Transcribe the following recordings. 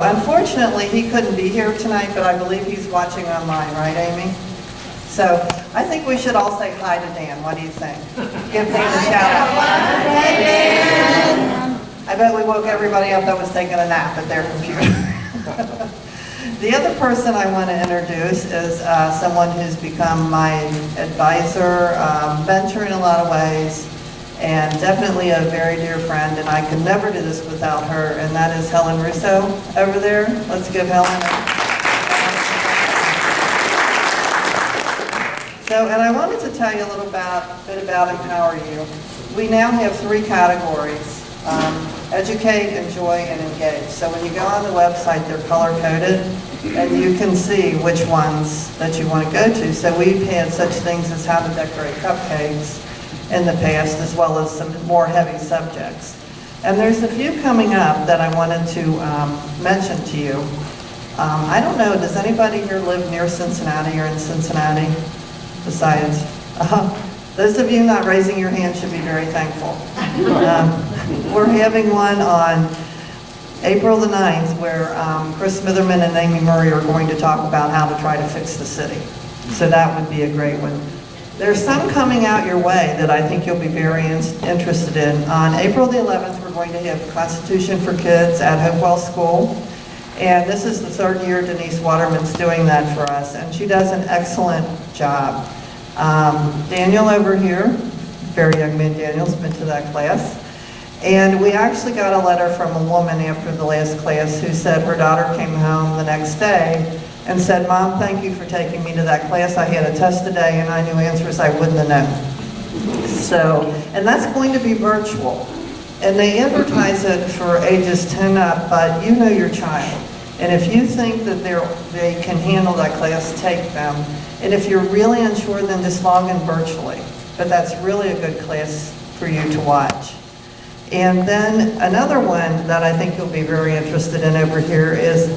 Unfortunately, he couldn't be here tonight, but I believe he's watching online, right, Amy? So I think we should all say hi to Dan. What do you think? Give Dan a shout out. Hi, Dan! I bet we woke everybody up that was taking a nap at their computer. The other person I want to introduce is someone who's become my advisor, mentor in a lot of ways, and definitely a very dear friend, and I could never do this without her, and that is Helen Russo over there. Let's give Helen and I wanted to tell you a little bit about Empower You. We now have 3 categories, educate, enjoy, and engage. So when you go on the website, they're color-coded, and you can see which ones that you want to go to. So we've had such things as how to decorate cupcakes in the past, as well as some more heavy subjects. And there's a few coming up that I wanted to mention to you. I don't know, does anybody here live near Cincinnati or in Cincinnati? Besides, those of you not raising your hand should be very thankful. We're having one on April the 9th where Chris Smitherman and Amy Murray are going to talk about how to try to fix the city. So that would be a great one. There's some coming out your way that I think you'll be very interested in. On April the 11th, we're going to have Constitution for Kids at Hopewell School. And this is the 3rd year Denise Waterman's doing that for us, and she does an excellent job. Daniel over here, very young man Daniel's been to that class. And we actually got a letter from a woman after the last class who said her daughter came home the next day and said, "Mom, thank you for taking me to that class. I had a test today and I knew answers I wouldn't have known." So, and that's going to be virtual. And they advertise it for ages 10 up, but you know your child. And if you think that they can handle that class, take them. And if you're really unsure, then just log in virtually. But that's really a good class for you to watch. And then another one that I think you'll be very interested in over here is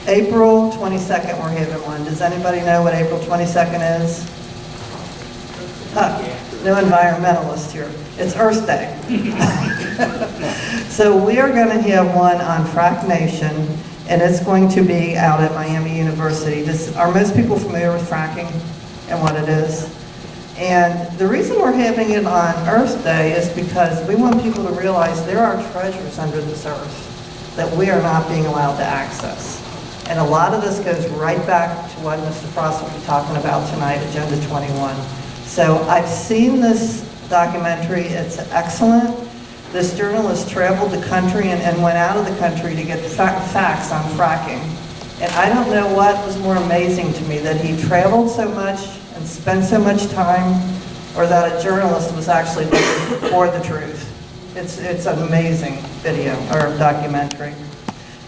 April 22nd, we're having one. Does anybody know what April 22nd is? No environmentalist here. It's Earth Day. So we are going to have one on Frack Nation, and it's going to be out at Miami University. Are most people familiar with fracking and what it is? And the reason we're having it on Earth Day is because we want people to realize there are treasures under this earth that we are not being allowed to access. And a lot of this goes right back to what Mr. Frost will be talking about tonight, Agenda 21. So I've seen this documentary, it's excellent. This journalist traveled the country and went out of the country to get facts on fracking. And I don't know what was more amazing to me, that he traveled so much and spent so much time, or that a journalist was actually looking for the truth. It's an amazing video, or documentary.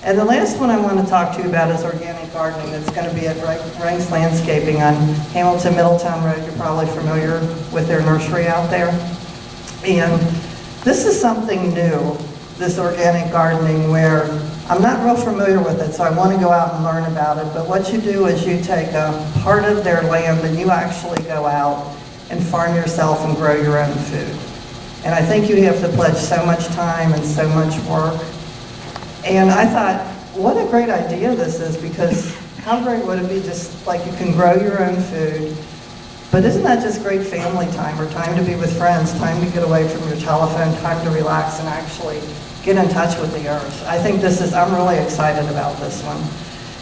And the last one I want to talk to you about is organic gardening. It's going to be at Ranks Landscaping on Hamilton Middletown Road. You're probably familiar with their nursery out there. And this is something new, this organic gardening, where I'm not real familiar with it, so I want to go out and learn about it. But what you do is you take a part of their land and you actually go out and farm yourself and grow your own food. And I think you have to pledge so much time and so much work. And I thought, what a great idea this is, because how great would it be just like you can grow your own food, but isn't that just great family time, or time to be with friends, time to get away from your telephone, time to relax and actually get in touch with the earth. I think I'm really excited about this one.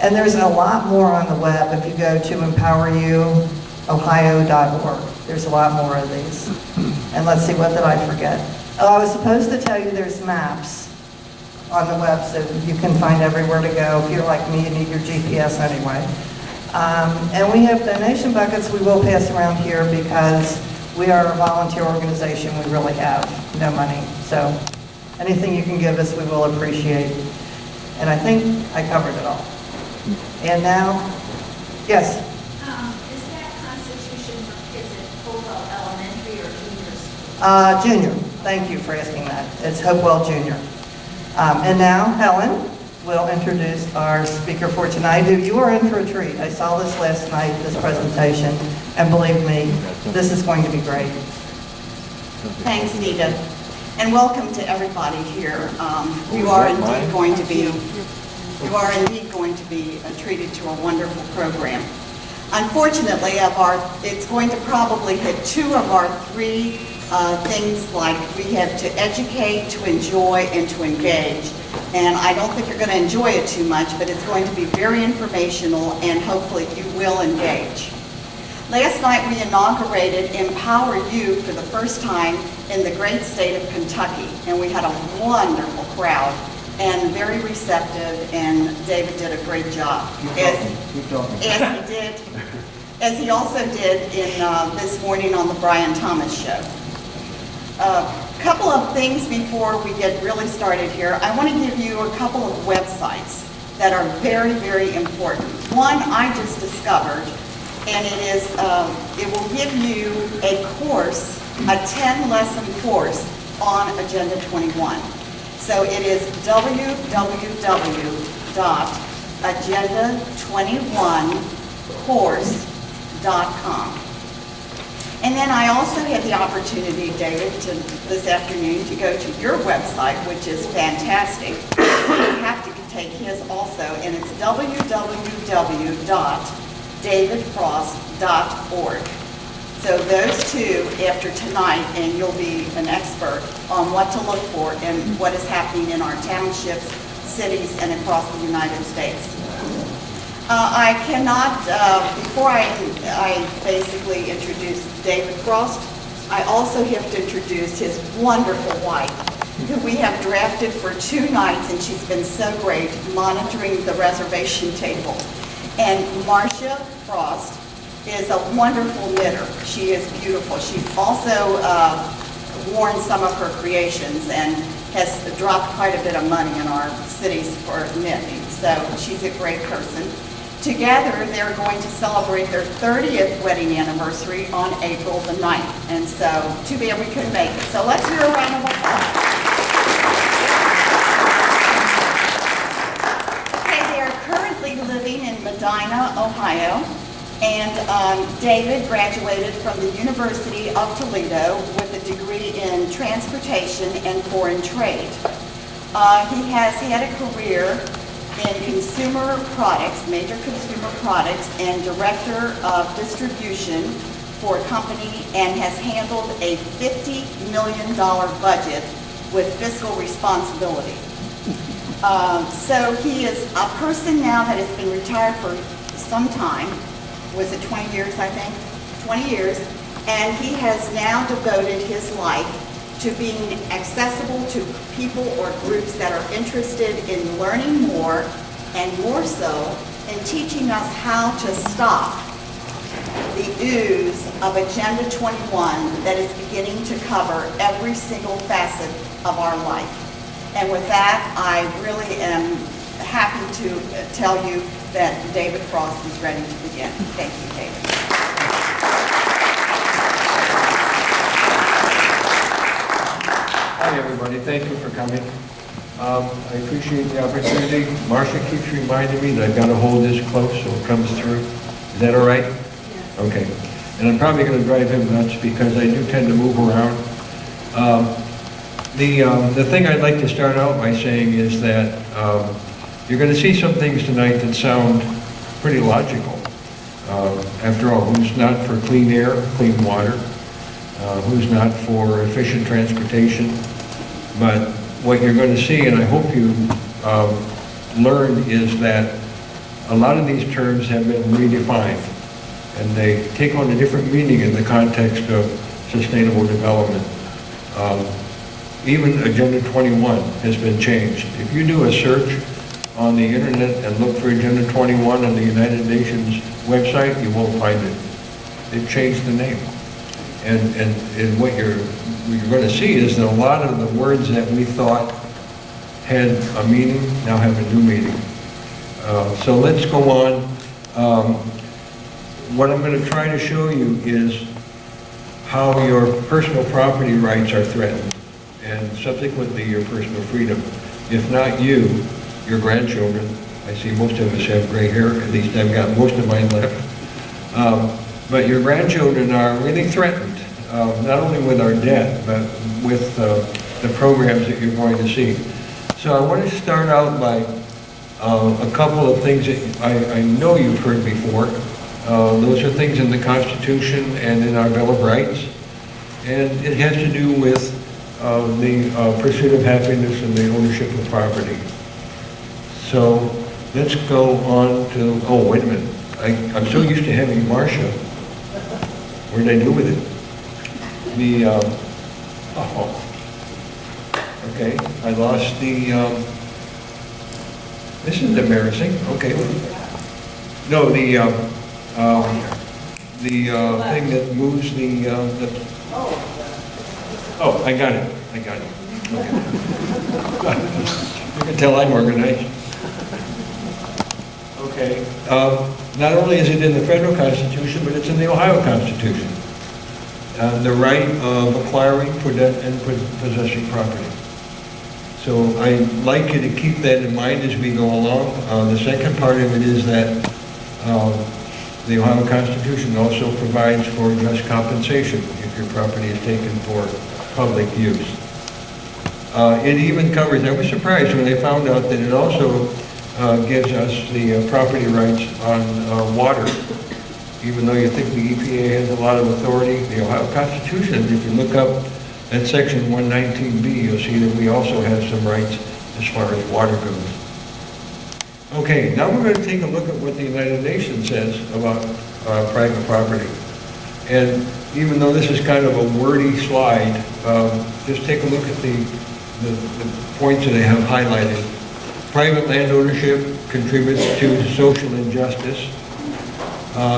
And there's a lot more on the web if you go to empoweruohio.org. There's a lot more of these. And let's see, what did I forget? Oh, I was supposed to tell you there's maps on the web, so you can find everywhere to go. If you're like me, you need your GPS anyway. And we have donation buckets we will pass around here because we are a volunteer organization. We really have no money. So anything you can give us, we will appreciate. And I think I covered it all. And now, yes? Is that Constitution for kids at Hopewell Elementary or junior? Junior. Thank you for asking that. It's Hopewell Junior. And now Helen will introduce our speaker for tonight, who you are in for a treat. I saw this last night, this presentation, and believe me, this is going to be great. Thanks, Nita. And welcome to everybody here. You are indeed going to be You are indeed going to be treated to a wonderful program. Unfortunately, it's going to probably hit 2 of our 3 things, like we have to educate, to enjoy, and to engage. And I don't think you're going to enjoy it too much, but it's going to be very informational, and hopefully you will engage. Last night we inaugurated Empower You for the first time in the great state of Kentucky, and we had a wonderful crowd and very receptive, and David did a great job. Keep talking. As he also did in this morning on the Brian Thomas Show. A couple of things before we get really started here. I want to give you a couple of websites that are very, very important. One I just discovered, and it will give you a course, a 10-lesson course on Agenda 21. So it is www.agenda21course.com. And then I also had the opportunity, David, this afternoon to go to your website, which is fantastic. You have to take his also, and it's www.davidfrost.org. So those 2 after tonight, and you'll be an expert on what to look for and what is happening in our townships, cities, and across the United States. I cannot, before I basically introduce David Frost, I also have to introduce his wonderful wife, who we have drafted for 2 nights, and she's been so great monitoring the reservation table. And Marcia Frost is a wonderful knitter. She is beautiful. She's also worn some of her creations and has dropped quite a bit of money in our cities for knitting. So she's a great person. Together, they're going to celebrate their 30th wedding anniversary on April the 9th. And so, too bad we couldn't make it. So let's hear a round of applause. Okay, they are currently living in Medina, Ohio. And David graduated from the University of Toledo with a degree in transportation and foreign trade. He has had a career in consumer products, major consumer products, and director of distribution for a company, and has handled a $50 million budget with fiscal responsibility. So he is a person now that has been retired for some time. Was it 20 years, I think? 20 years. And he has now devoted his life to being accessible to people or groups that are interested in learning more, and more so in teaching us how to stop the ooze of Agenda 21 that is beginning to cover every single facet of our life. And with that, I really am happy to tell you that David Frost is ready to begin. Thank you, David. Hi, everybody. Thank you for coming. I appreciate the opportunity. Marcia keeps reminding me that I've got to hold this close so it comes through. Is that all right? Yes. Okay. And I'm probably going to drive him nuts because I do tend to move around. The thing I'd like to start out by saying is that you're going to see some things tonight that sound pretty logical. After all, who's not for clean air, clean water? Who's not for efficient transportation? But what you're going to see, and I hope you learned, is that a lot of these terms have been redefined, and they take on a different meaning in the context of sustainable development. Even Agenda 21 has been changed. If you do a search on the internet and look for Agenda 21 on the United Nations website, you won't find it. They've changed the name. And what you're going to see is that a lot of the words that we thought had a meaning now have a new meaning. So let's go on. What I'm going to try to show you is how your personal property rights are threatened, and subsequently your personal freedom. If not you, your grandchildren. I see most of us have gray hair, at least I've got most of mine left. But your grandchildren are really threatened, not only with our debt, but with the programs that you're going to see. So I want to start out by A couple of things that I know you've heard before. Those are things in the Constitution and in our Bill of Rights. And it has to do with the pursuit of happiness and the ownership of property. So let's go on to, oh, wait a minute. I'm so used to having Marcia. What did I do with it? Okay, I lost the, this is embarrassing, okay. No, the thing that moves the, oh, I got it. Okay. You can tell I'm organized. Okay. Not only is it in the federal Constitution, but it's in the Ohio Constitution. The right of acquiring and possessing property. So I'd like you to keep that in mind as we go along. The second part of it is that the Ohio Constitution also provides for just compensation if your property is taken for public use. It even covers, I was surprised when they found out that it also gives us the property rights on water. Even though you think the EPA has a lot of authority, the Ohio Constitution, if you look up at section 119B, you'll see that we also have some rights as far as water goes. Okay, now we're going to take a look at what the United Nations says about private property. And even though this is kind of a wordy slide, just take a look at the points that they have highlighted. Private land ownership contributes to social injustice.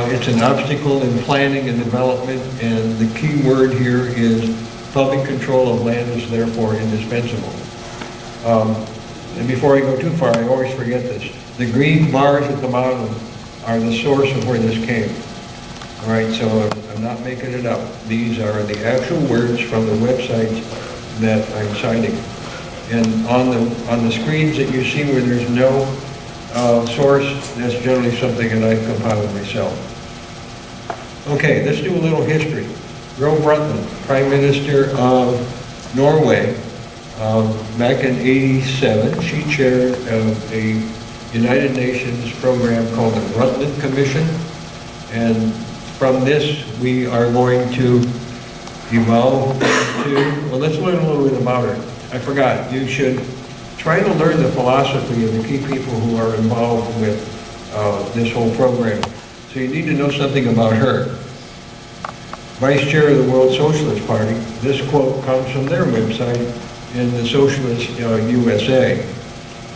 It's an obstacle in planning and development, and the key word here is public control of land is therefore indispensable. And before I go too far, I always forget this. The green bars at the bottom are the source of where this came. All right, so I'm not making it up. These are the actual words from the websites that I'm citing. And on the screens that you see where there's no source, that's generally something that I've compiled myself. Okay, let's do a little history. Gro Brundtland, Prime Minister of Norway, back in '87, she chaired a United Nations program called the Brundtland Commission. And from this, we are going to evolve to, well, let's learn a little bit about her. I forgot, you should try to learn the philosophy of the key people who are involved with this whole program. So you need to know something about her. Vice Chair of the World Socialist Party, this quote comes from their website in the Socialist USA.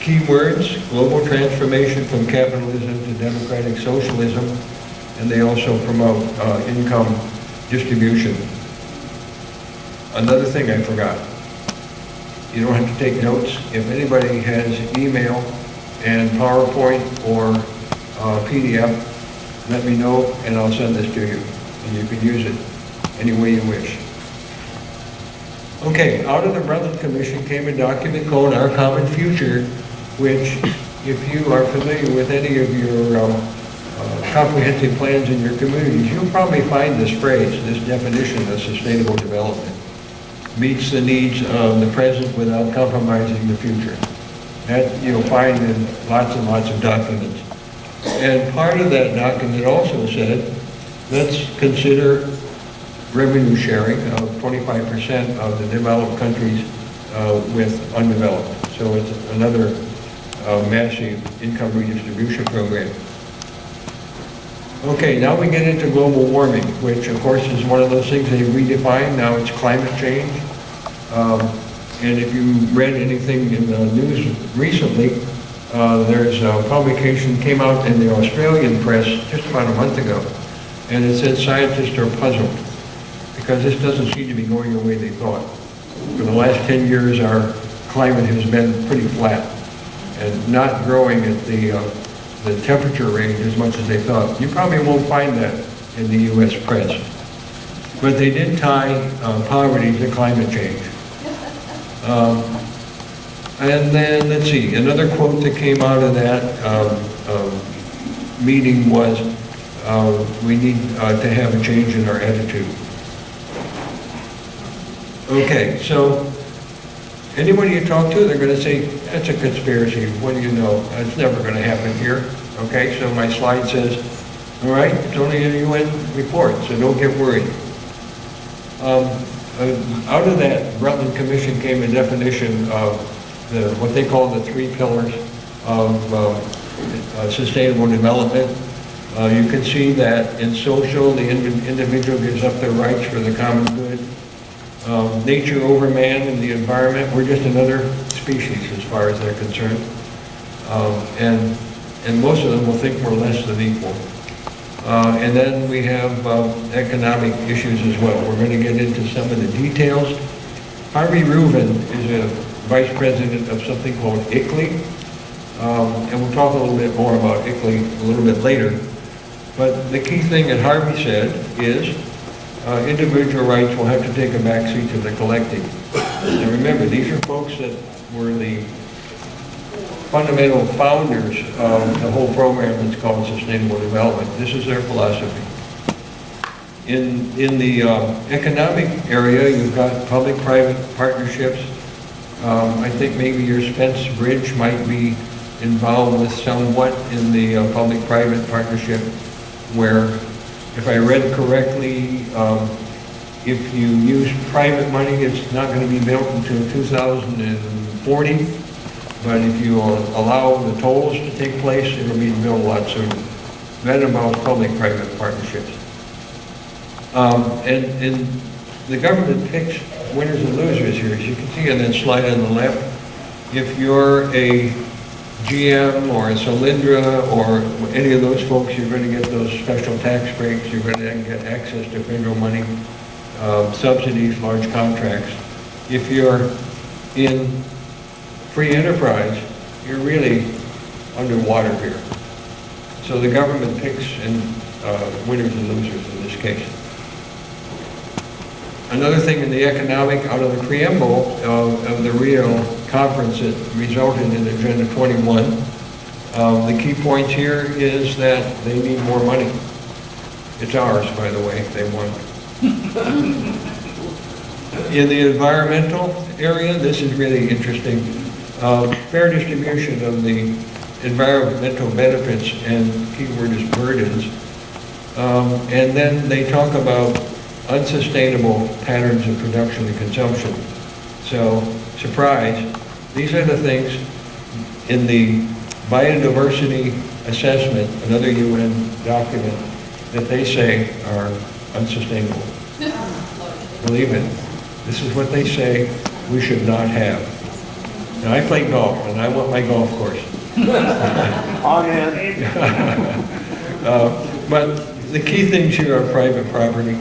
Key words, global transformation from capitalism to democratic socialism, and they also promote income distribution. Another thing I forgot. You don't have to take notes. If anybody has email and PowerPoint or PDF, let me know and I'll send this to you. And you can use it any way you wish. Okay, out of the Brundtland Commission came a document called Our Common Future, which, if you are familiar with any of your comprehensive plans in your communities, you'll probably find this phrase, this definition of sustainable development. Meets the needs of the present without compromising the future. That you'll find in lots and lots of documents. And part of that document also said, let's consider revenue sharing of 25% of the developed countries with undeveloped. So it's another massive income redistribution program. Okay, now we get into global warming, which of course is one of those things they redefined. Now it's climate change. And if you read anything in the news recently, there's a publication came out in the Australian press just about a month ago, and it said scientists are puzzled because this doesn't seem to be going the way they thought. For the last 10 years, our climate has been pretty flat and not growing at the temperature range as much as they thought. You probably won't find that in the U.S. press. But they did tie poverty to climate change. And then, let's see, another quote that came out of that meeting was, we need to have a change in our attitude. Okay, so Anybody you talk to, they're going to say, that's a conspiracy. What do you know? That's never going to happen here. Okay, so my slide says, all right, it's only a UN report, so don't get worried. Out of that Rutland Commission came a definition of what they call the 3 pillars of sustainable development. You can see that in social, the individual gives up their rights for the common good. Nature over man and the environment, we're just another species as far as they're concerned. And most of them will think we're less than equal. And then we have economic issues as well. We're going to get into some of the details. Harvey Reuven is a vice president of something called ICLEI. And we'll talk a little bit more about ICLEI a little bit later. But the key thing that Harvey said is individual rights will have to take a backseat to the collective. And remember, these are folks that were the fundamental founders of the whole program that's called Sustainable Development. This is their philosophy. In the economic area, you've got public-private partnerships. I think maybe your Spence Bridge might be involved with somewhat in the public-private partnership, where, if I read correctly, if you use private money, it's not going to be built until 2040. But if you allow the tolls to take place, it'll be built a lot sooner. That involves public-private partnerships. And the government picks winners and losers here. As you can see on that slide on the left, if you're a GM or a Solyndra or any of those folks, you're going to get those special tax breaks. You're going to get access to federal money, subsidies, large contracts. If you're in free enterprise, you're really underwater here. So the government picks winners and losers in this case. Another thing in the economic, out of the preamble of the Rio conference that resulted in Agenda 21, the key points here is that they need more money. It's ours, by the way, they want it. In the environmental area, this is really interesting. Fair distribution of the environmental benefits, and keyword is burdens. And then they talk about unsustainable patterns of production and consumption. So, surprise, these are the things in the biodiversity assessment, another UN document, that they say are unsustainable. Believe it. This is what they say we should not have. Now, I play golf, and I want my golf course. But the key things here are private property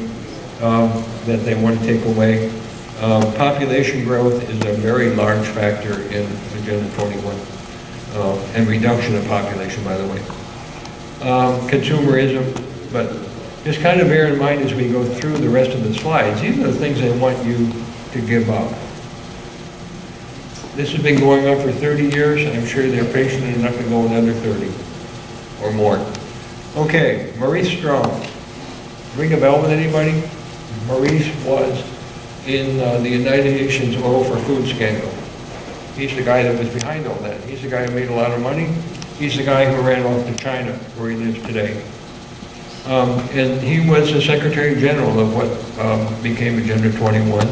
that they want to take away. Population growth is a very large factor in Agenda 21, and reduction of population, by the way. Consumerism, but just kind of bear in mind as we go through the rest of the slides, these are the things they want you to give up. This has been going on for 30 years. I'm sure they're patient enough to go another 30 or more. Okay, Maurice Strong. Ring a bell with anybody? Maurice was in the United Nations Oil for Food scandal. He's the guy that was behind all that. He's the guy who made a lot of money. He's the guy who ran off to China, where he lives today. And he was the Secretary General of what became Agenda 21.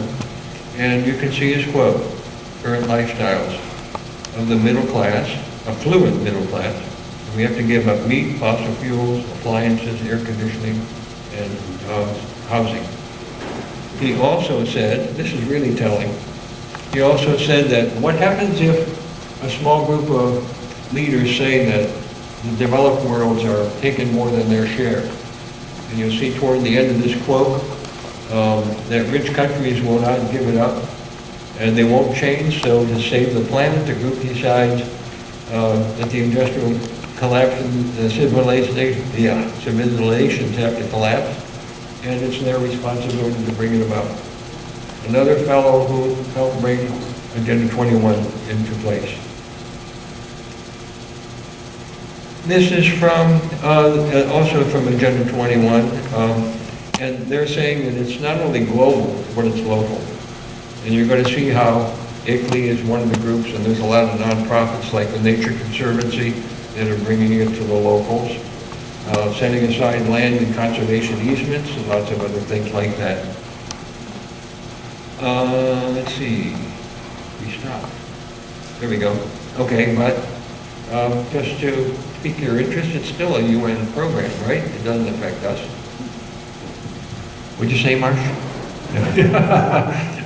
And you can see his quote, current lifestyles of the middle class, affluent middle class. We have to give up meat, fossil fuels, appliances, air conditioning, and housing. He also said, this is really telling, he also said that what happens if a small group of leaders say that the developed worlds are taking more than their share? And you'll see toward the end of this quote that rich countries will not give it up and they won't change. So to save the planet, the group decides that the industrial collapse in the civilizations have to collapse, and it's their responsibility to bring it about. Another fellow who helped bring Agenda 21 into place. This is from, also from Agenda 21, and they're saying that it's not only global, but it's local. And you're going to see how ICLEI is one of the groups, and there's a lot of nonprofits like the Nature Conservancy that are bringing it to the locals. Setting aside land and conservation easements and lots of other things like that. Let's see, we stopped. There we go. Okay, but just to pique your interest, it's still a UN program, right? It doesn't affect us. What'd you say, Marsh?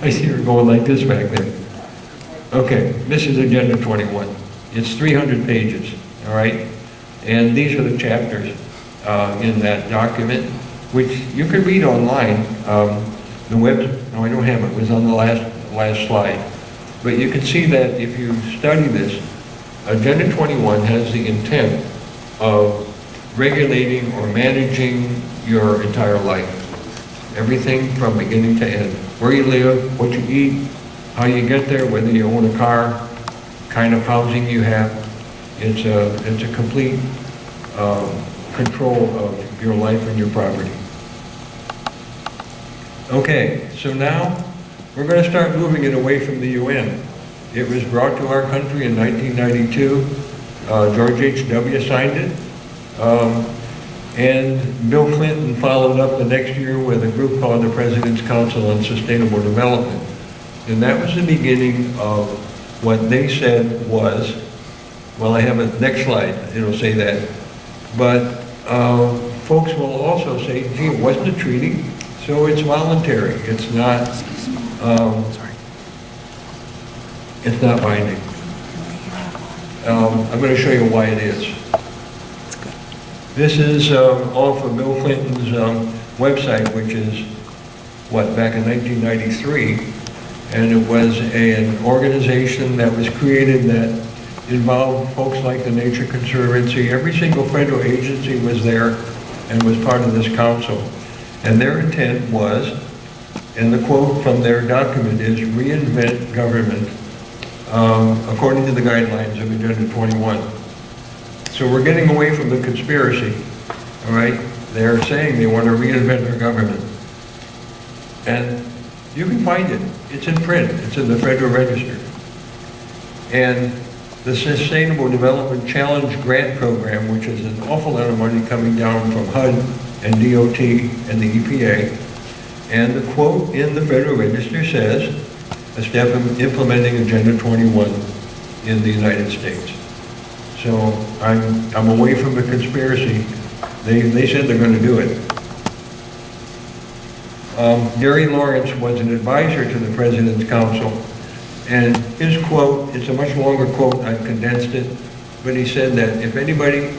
I see her going like this back there. Okay, this is Agenda 21. It's 300 pages, all right? And these are the chapters in that document, which you can read online. The web, no, I don't have it. It was on the last slide. But you can see that if you study this, Agenda 21 has the intent of regulating or managing your entire life. Everything from beginning to end. Where you live, what you eat, how you get there, whether you own a car, kind of housing you have. It's a complete control of your life and your property. Okay, so now we're going to start moving it away from the UN. It was brought to our country in 1992. George H.W. signed it. And Bill Clinton followed up the next year with a group called the President's Council on Sustainable Development. And that was the beginning of what they said was, well, I have a next slide, it'll say that. But folks will also say, gee, it wasn't a treaty, so it's voluntary. It's not binding. I'm going to show you why it is. This is off of Bill Clinton's website, which is, what, back in 1993. And it was an organization that was created that involved folks like the Nature Conservancy. Every single federal agency was there and was part of this council. And their intent was, and the quote from their document is, reinvent government according to the guidelines of Agenda 21. So we're getting away from the conspiracy, all right? They're saying they want to reinvent their government. And you can find it. It's in print. It's in the Federal Register. And the Sustainable Development Challenge Grant Program, which is an awful lot of money coming down from HUD and DOT and the EPA. And the quote in the Federal Register says, a step in implementing Agenda 21 in the United States. So I'm away from the conspiracy. They said they're going to do it. Gary Lawrence was an advisor to the President's Council, and his quote, it's a much longer quote, I've condensed it, but he said that if anybody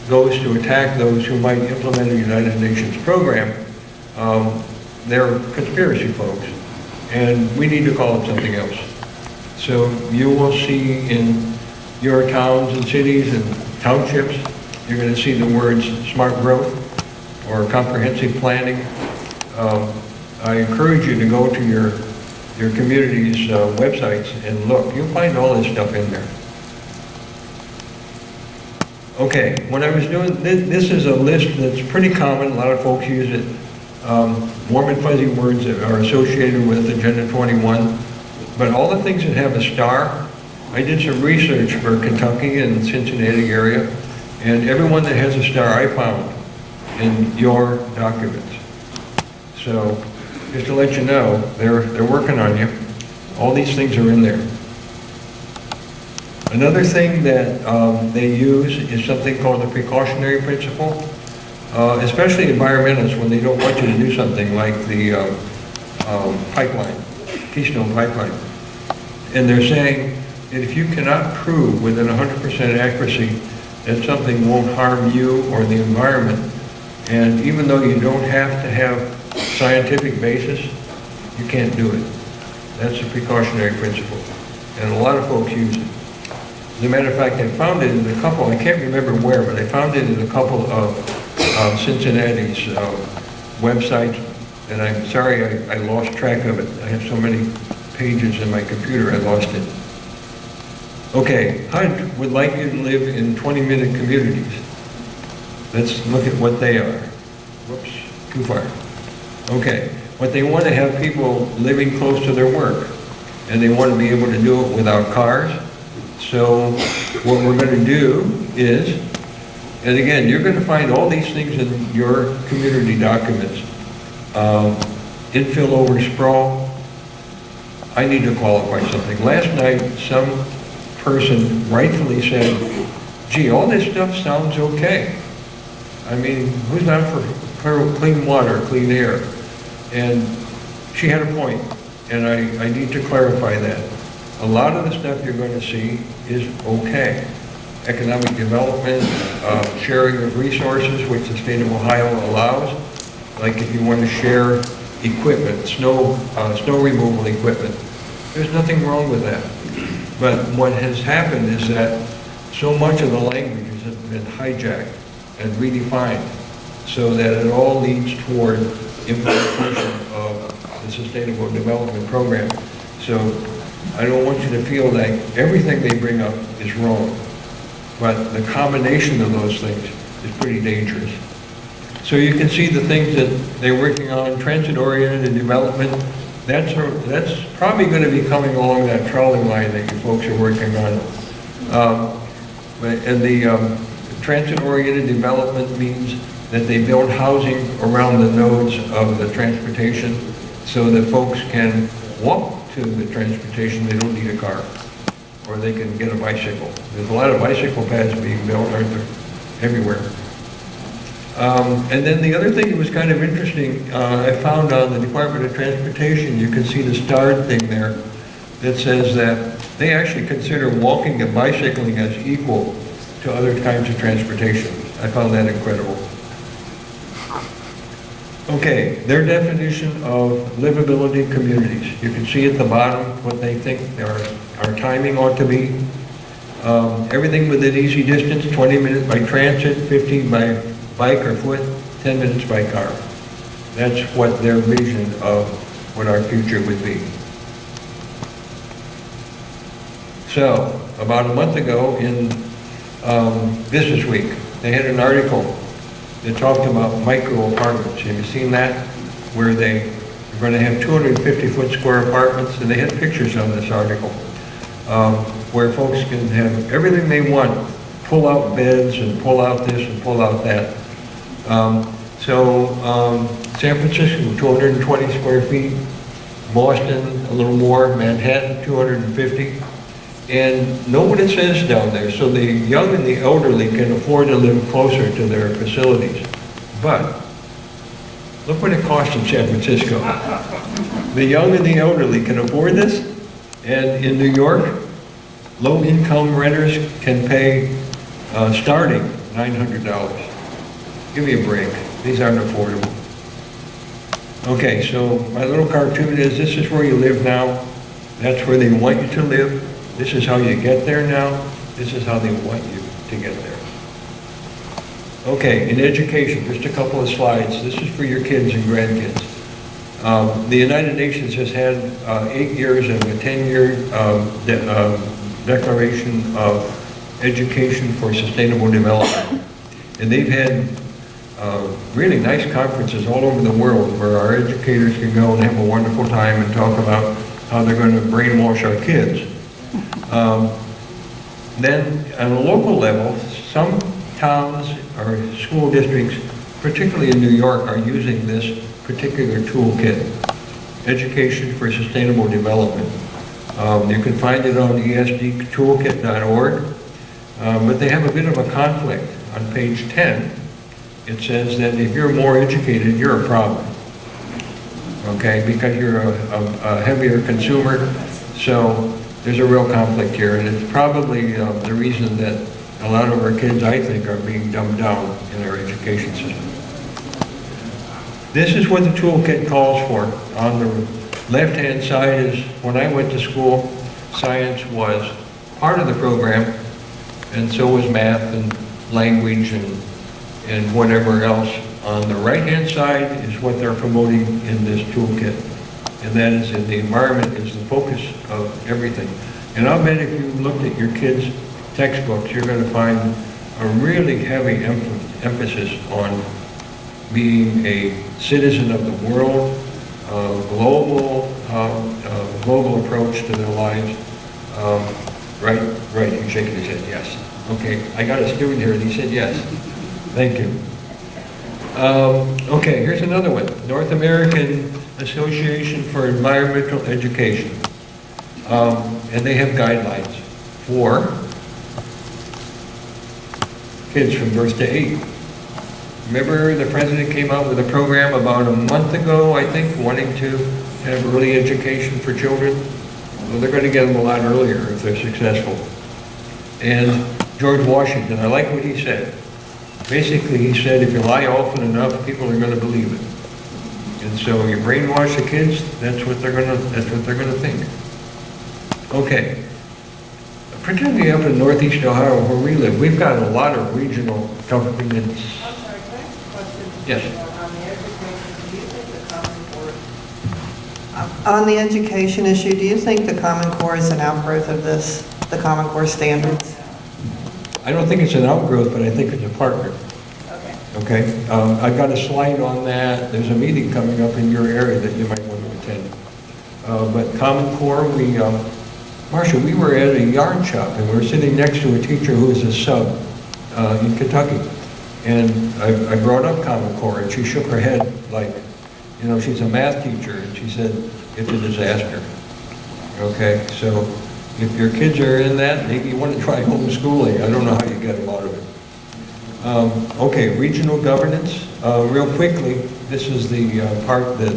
goes to attack those who might implement a United Nations program, they're conspiracy folks, and we need to call it something else. So you will see in your towns and cities and townships, you're going to see the words smart growth or comprehensive planning. I encourage you to go to your community's websites and look. You'll find all this stuff in there. Okay, when I was doing, this is a list that's pretty common. A lot of folks use it. Warm and fuzzy words that are associated with Agenda 21. But all the things that have a star, I did some research for Kentucky and Cincinnati area, and everyone that has a star I found in your documents. So, just to let you know, they're working on you. All these things are in there. Another thing that they use is something called the precautionary principle, especially environmentalists when they don't want you to do something like the pipeline, Keystone Pipeline. And they're saying that if you cannot prove within 100% accuracy that something won't harm you or the environment, and even though you don't have to have scientific basis, you can't do it. That's a precautionary principle. And a lot of folks use it. As a matter of fact, I found it in a couple, I can't remember where, but I found it in a couple of Cincinnati's websites, and I'm sorry I lost track of it. I have so many pages in my computer, I lost it. Okay, HUD would like you to live in 20-minute communities. Let's look at what they are. Whoops, too far. Okay, what they want to have people living close to their work. and they want to be able to do it without cars. So what we're going to do is, and again, you're going to find all these things in your community documents. Infill over sprawl. I need to qualify something. Last night, some person rightfully said, gee, all this stuff sounds okay. I mean, who's not for clean water, clean air? And she had a point, and I need to clarify that. A lot of the stuff you're going to see is okay. Economic development, sharing of resources, which the state of Ohio allows, like if you want to share equipment, snow removal equipment. There's nothing wrong with that. But what has happened is that so much of the language has been hijacked and redefined so that it all leads toward implementation of the Sustainable Development Program. So I don't want you to feel like everything they bring up is wrong, but the combination of those things is pretty dangerous. So you can see the things that they're working on, transit-oriented development. That's probably going to be coming along that trolley line that you folks are working on. And the transit-oriented development means that they build housing around the nodes of the transportation so that folks can walk to the transportation. They don't need a car, or they can get a bicycle. There's a lot of bicycle paths being built, aren't there, everywhere. And then the other thing that was kind of interesting, I found on the Department of Transportation, you can see the starred thing there that says that they actually consider walking and bicycling as equal to other kinds of transportation. I found that incredible. Okay, their definition of livability communities. You can see at the bottom what they think our timing ought to be. Everything within easy distance, 20 minutes by transit, 15 by bike or foot, 10 minutes by car. That's what their vision of what our future would be. So, about a month ago in Business Week, they had an article that talked about micro apartments. Have you seen that? Where they are going to have 250-foot square apartments, and they had pictures on this article, where folks can have everything they want, pull out beds and pull out this and pull out that. San Francisco, 220 square feet, Boston, a little more, Manhattan, 250. And know what it says down there. So the young and the elderly can afford to live closer to their facilities. But look what it costs in San Francisco. The young and the elderly can afford this. And in New York, low-income renters can pay starting $900. Give me a break. These aren't affordable. Okay, so my little cartoon is, this is where you live now. That's where they want you to live. This is how you get there now. This is how they want you to get there. Okay, in education, just a couple of slides. This is for your kids and grandkids. The United Nations has had 8 years of a 10-year declaration of education for sustainable development. And they've had really nice conferences all over the world where our educators can go and have a wonderful time and talk about how they're going to brainwash our kids. Then on a local level, some towns or school districts, particularly in New York, are using this particular toolkit, Education for Sustainable Development. You can find it on esdtoolkit.org, but they have a bit of a conflict. On page 10, it says that if you're more educated, you're a problem, okay, because you're a heavier consumer. So there's a real conflict here, and it's probably the reason that a lot of our kids, I think, are being dumbed down in our education system. This is what the toolkit calls for. On the left-hand side is, when I went to school, science was part of the program, and so was math and language and whatever else. On the right-hand side is what they're promoting in this toolkit, and that is in the environment is the focus of everything. And I'll bet if you looked at your kids' textbooks, you're going to find a really heavy emphasis on being a citizen of the world, global, global approach to their lives. Right, he's shaking his head, yes. Okay, I got a student here and he said yes. Thank you. Okay, here's another one. North American Association for Environmental Education. And they have guidelines for kids from birth to 8. Remember the president came out with a program about a month ago, I think, wanting to have early education for children? Well, they're going to get them a lot earlier if they're successful. And George Washington, I like what he said. Basically, he said, if you lie often enough, people are going to believe it. And so you brainwash the kids, that's what they're going to think. Okay. Particularly up in Northeast Ohio where we live, we've got a lot of regional governments. I'm sorry, can I ask a question? Yes. On the education, do you think the Common Core, on the education issue, do you think the Common Core is an outgrowth of this, the Common Core standards? I don't think it's an outgrowth, but I think it's a partner. Okay. Okay? I've got a slide on that. There's a meeting coming up in your area that you might want to attend. But Common Core, Marcia, we were at a yarn shop and we were sitting next to a teacher who was a sub in Kentucky. And I brought up Common Core and she shook her head like, you know, she's a math teacher and she said, it's a disaster. Okay, so if your kids are in that, maybe you want to try homeschooling. I don't know how you get them out of it. Okay, regional governance. Real quickly, this is the part that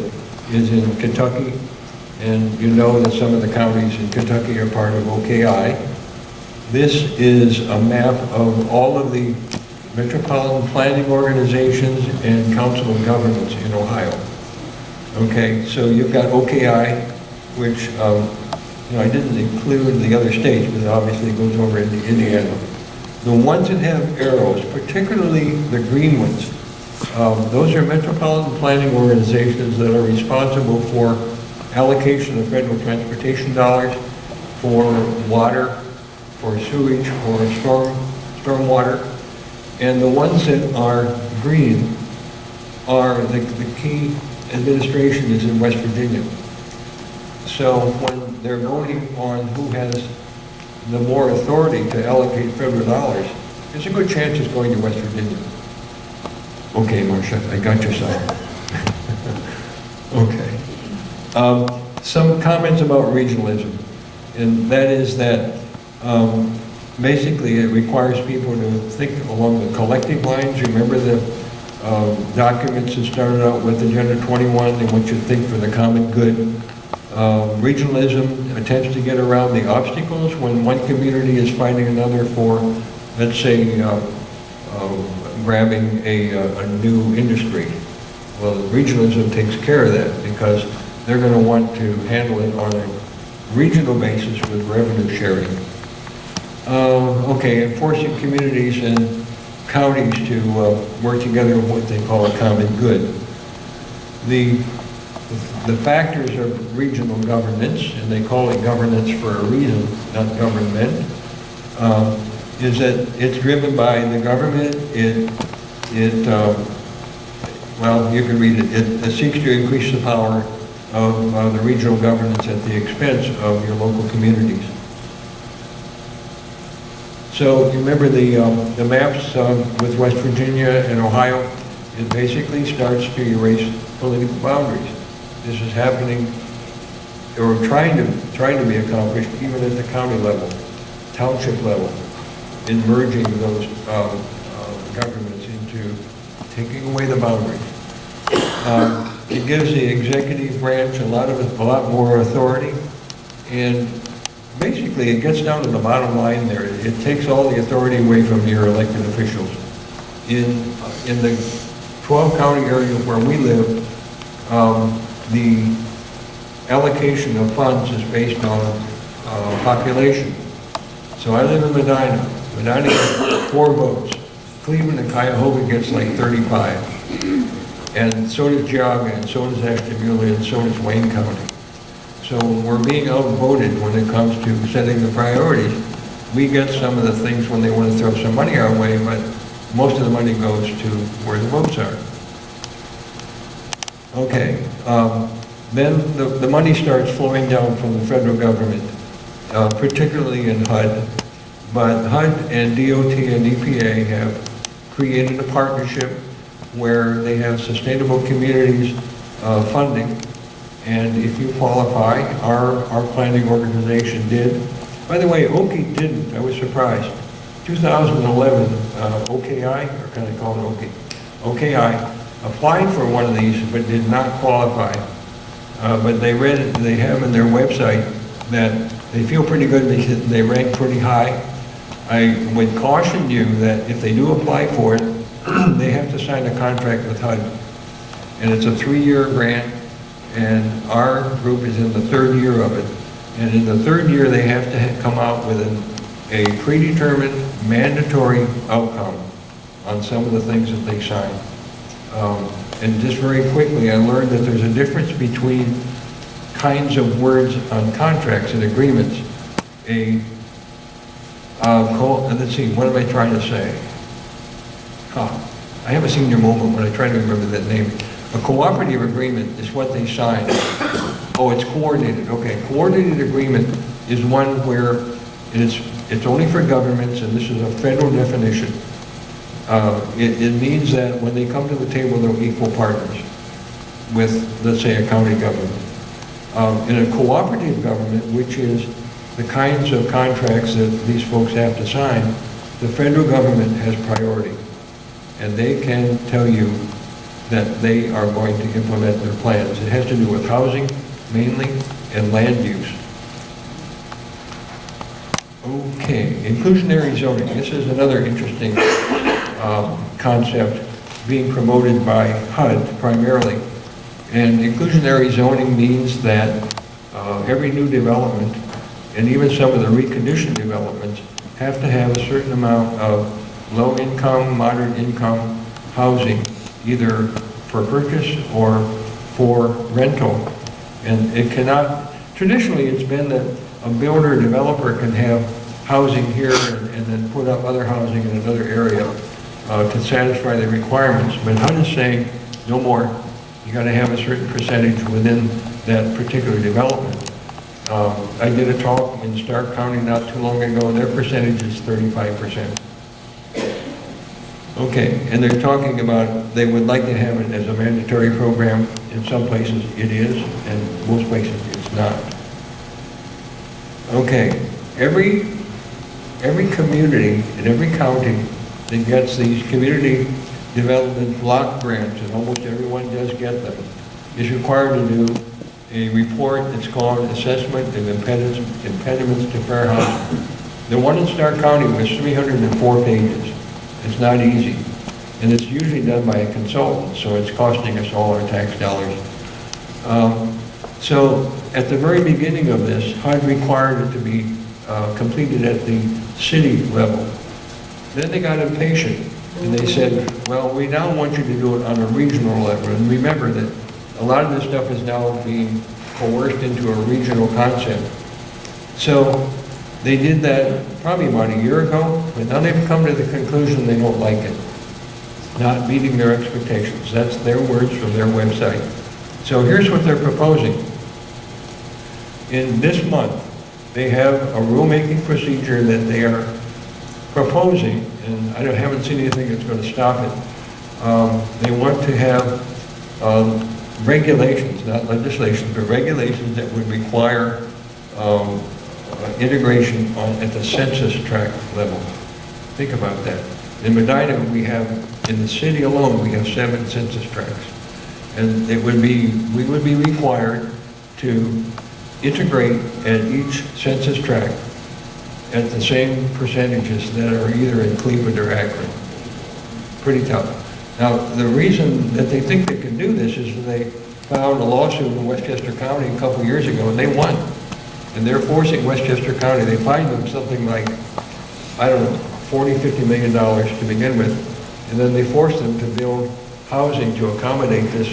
is in Kentucky. And you know that some of the counties in Kentucky are part of OKI. This is a map of all of the metropolitan planning organizations and council of governments in Ohio. Okay, so you've got OKI, which you know, I didn't include the other states, but it obviously goes over into Indiana. The ones that have arrows, particularly the green ones, those are metropolitan planning organizations that are responsible for allocation of federal transportation dollars for water, for sewage, for stormwater. And the ones that are green are the key administration is in West Virginia. So when they're voting on who has the more authority to allocate federal dollars, there's a good chance it's going to West Virginia. Okay, Marcia, I got your side. Okay. Some comments about regionalism, and that is that basically it requires people to think along the collective lines. Remember the documents that started out with Agenda 21 and what you think for the common good. Regionalism attempts to get around the obstacles when one community is fighting another for, let's say, grabbing a new industry. Well, regionalism takes care of that because they're going to want to handle it on a regional basis with revenue sharing. Okay, enforcing communities and counties to work together on what they call a common good. The factors of regional governance, and they call it governance for a reason, not government, is that it's driven by the government. Well, you can read it. It seeks to increase the power of the regional governance at the expense of your local communities. So you remember the maps with West Virginia and Ohio. It basically starts to erase political boundaries. This is happening, or trying to be accomplished even at the county level, township level, in merging those governments into taking away the boundaries. It gives the executive branch a lot more authority, and basically it gets down to the bottom line there. It takes all the authority away from your elected officials. In the 12 county area where we live, the allocation of funds is based on population. So I live in Medina. Medina gets 4 votes. Cleveland and Cuyahoga gets like 35. And so does Geauga, and so does Ashtabula, and so does Wayne County. So we're being outvoted when it comes to setting the priorities. We get some of the things when they want to throw some money our way, but most of the money goes to where the votes are. Okay, then the money starts flowing down from the federal government, particularly in HUD. But HUD and DOT and EPA have created a partnership where they have sustainable communities funding. And if you qualify, our planning organization did. By the way, Oki didn't. I was surprised. 2011, OKI, or kind of call it Oki, OKI applied for one of these but did not qualify. But they have in their website that they feel pretty good because they rank pretty high. I would caution you that if they do apply for it, they have to sign a contract with HUD. And it's a 3-year grant, and our group is in the 3rd year of it. And in the 3rd year, they have to come out with a predetermined mandatory outcome on some of the things that they sign. And just very quickly, I learned that there's a difference between kinds of words on contracts and agreements. Let's see, what am I trying to say? I have a senior moment when I try to remember that name. A cooperative agreement is what they sign. Oh, it's coordinated. Okay, coordinated agreement is one where it's only for governments, and this is a federal definition. It means that when they come to the table, they're equal partners with, let's say, a county government. In a cooperative government, which is the kinds of contracts that these folks have to sign, the federal government has priority. And they can tell you that they are going to implement their plans. It has to do with housing, mainly, and land use. Okay, inclusionary zoning. This is another interesting concept being promoted by HUD primarily. And inclusionary zoning means that every new development, and even some of the reconditioned developments, have to have a certain amount of low income, moderate income housing, either for purchase or for rental. And it cannot, traditionally it's been that a builder developer can have housing here and then put up other housing in another area to satisfy the requirements. But HUD is saying no more. You got to have a certain percentage within that particular development. I did a talk in Stark County not too long ago, and their percentage is 35%. Okay, and they're talking about they would like to have it as a mandatory program. In some places it is, and most places it's not. Okay, every community in every county that gets these community development block grants, and almost everyone does get them, is required to do a report that's called Assessment of Impediments to Fair Housing. The one in Stark County was 304 pages. It's not easy. And it's usually done by a consultant, so it's costing us all our tax dollars. So at the very beginning of this, HUD required it to be completed at the city level. Then they got impatient, and they said, well, we now want you to do it on a regional level. And remember that a lot of this stuff is now being coerced into a regional concept. So they did that probably about a year ago, but now they've come to the conclusion they don't like it. Not meeting their expectations. That's their words from their website. So here's what they're proposing. In this month, they have a rulemaking procedure that they are proposing, and I haven't seen anything that's going to stop it. They want to have regulations, not legislation, but regulations that would require integration at the census tract level. Think about that. In Medina, in the city alone, we have 7 census tracts. And we would be required to integrate at each census tract at the same percentages that are either in Cleveland or Akron. Pretty tough. Now, the reason that they think they can do this is that they filed a lawsuit in Westchester County a couple years ago, and they won. And they're forcing Westchester County, they fined them something like, I don't know, $40, $50 million to begin with, and then they forced them to build housing to accommodate this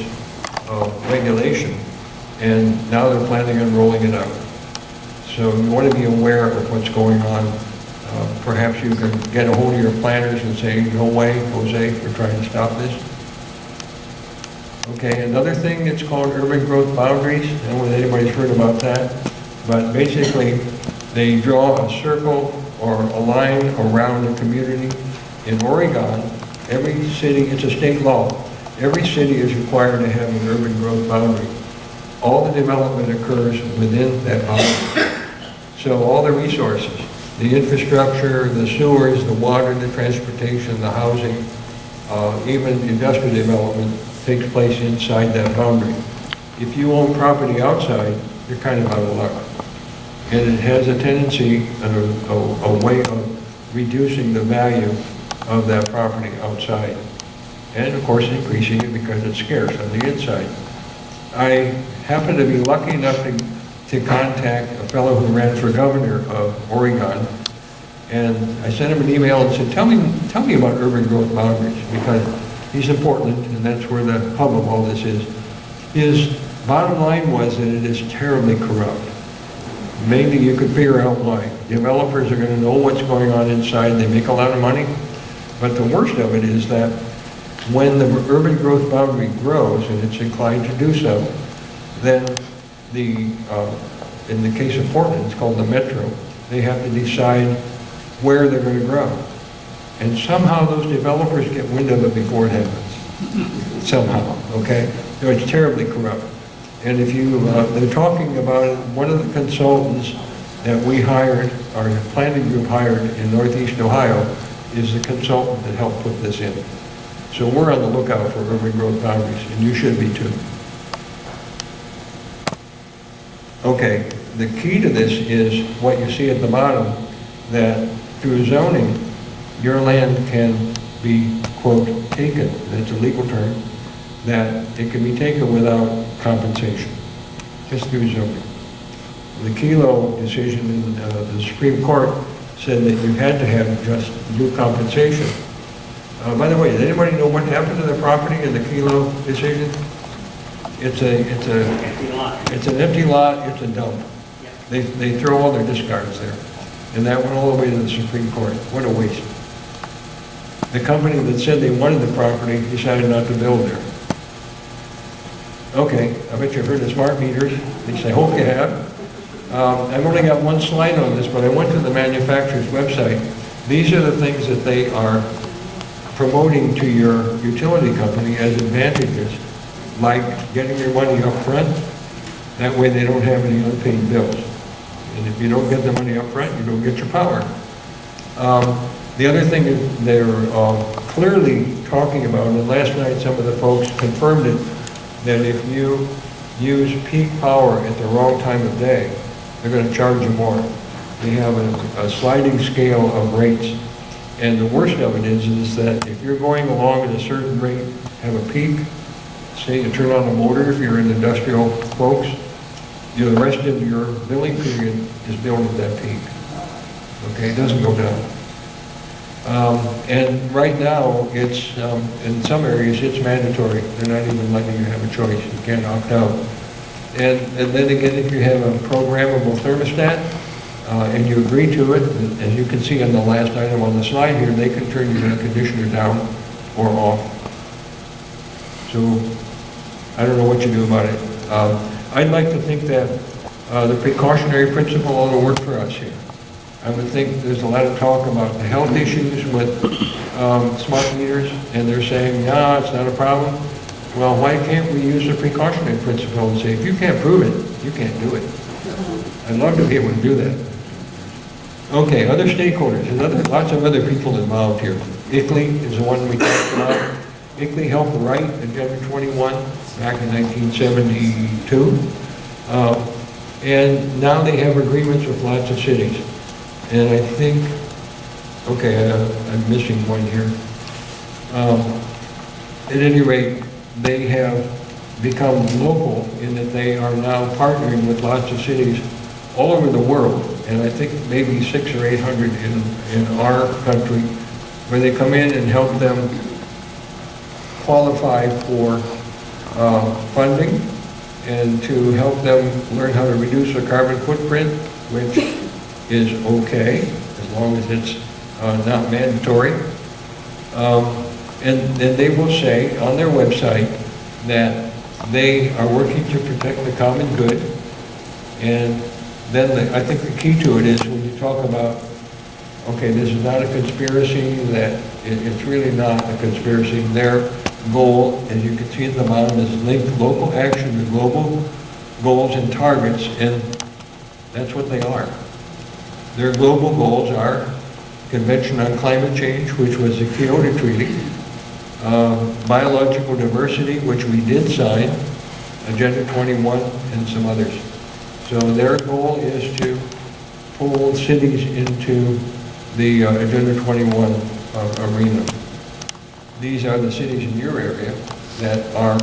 regulation, and now they're planning on rolling it out. So you want to be aware of what's going on. Perhaps you can get a hold of your planners and say, no way, Jose, we're trying to stop this. Okay, another thing that's called urban growth boundaries. I don't know if anybody's heard about that, but basically they draw a circle or a line around a community. In Oregon, every city, it's a state law, every city is required to have an urban growth boundary. All the development occurs within that boundary. So all the resources, the infrastructure, the sewers, the water, the transportation, the housing, even industrial development takes place inside that boundary. If you own property outside, you're kind of out of luck. And it has a tendency, a way of reducing the value of that property outside. And of course increasing it because it's scarce on the inside. I happen to be lucky enough to contact a fellow who ran for governor of Oregon. And I sent him an email and said, tell me about urban growth boundaries, because he's in Portland and that's where the hub of all this is. His bottom line was that it is terribly corrupt. Maybe you could figure out why. Developers are going to know what's going on inside. They make a lot of money. But the worst of it is that when the urban growth boundary grows, and it's inclined to do so, then in the case of Portland, it's called the metro, they have to decide where they're going to grow. And somehow those developers get wind of it before it happens. Somehow, okay? So it's terribly corrupt. And if you, they're talking about it, one of the consultants that we hired, our planning group hired in Northeast Ohio, is the consultant that helped put this in. So we're on the lookout for urban growth boundaries, and you should be too. Okay, the key to this is what you see at the bottom, that through zoning, your land can be, quote, taken, that's a legal term, that it can be taken without compensation, just through zoning. The Kelo decision in the Supreme Court said that you had to have just due compensation. By the way, does anybody know what happened to the property in the Kelo decision? It's an empty lot, it's a dump. They throw all their discards there. And that went all the way to the Supreme Court. What a waste. The company that said they wanted the property decided not to build there. Okay, I bet you've heard of smart meters. At least I hope you have. I've only got one slide on this, but I went to the manufacturer's website. These are the things that they are promoting to your utility company as advantages, like getting your money up front. That way they don't have any unpaid bills. And if you don't get the money up front, you don't get your power. The other thing that they're clearly talking about, and last night some of the folks confirmed it, that if you use peak power at the wrong time of day, they're going to charge you more. They have a sliding scale of rates. And the worst of it is that if you're going along at a certain rate, have a peak, say you turn on a motor if you're in industrial folks, the rest of your billing period is billed at that peak. Okay, it doesn't go down. And right now, it's, in some areas, it's mandatory. They're not even letting you have a choice. You can't opt out. And then again, if you have a programmable thermostat, and you agree to it, as you can see on the last item on the slide here, they can turn your air conditioner down or off. So, I don't know what you do about it. I'd like to think that the precautionary principle ought to work for us here. I would think there's a lot of talk about the health issues with smart meters, and they're saying, nah, it's not a problem. Well, why can't we use the precautionary principle and say, if you can't prove it, you can't do it? I'd love to be able to do that. Okay, other stakeholders, there's lots of other people involved here. ICLEI is the one we talked about. ICLEI helped write Agenda 21 back in 1972. And now they have agreements with lots of cities. And I think, okay, I'm missing one here. At any rate, they have become local in that they are now partnering with lots of cities all over the world. And I think maybe 600 or 800 in our country, where they come in and help them qualify for funding and to help them learn how to reduce their carbon footprint, which is okay, as long as it's not mandatory. And then they will say on their website, that they are working to protect the common good. And then I think the key to it is when you talk about, okay, this is not a conspiracy, that it's really not a conspiracy. Their goal, as you can see at the bottom, is link local action to global goals and targets, and that's what they are. Their global goals are Convention on Climate Change, which was the Kyoto Treaty, biological diversity, which we did sign, Agenda 21, and some others. So their goal is to pull cities into the Agenda 21 arena. These are the cities in your area that are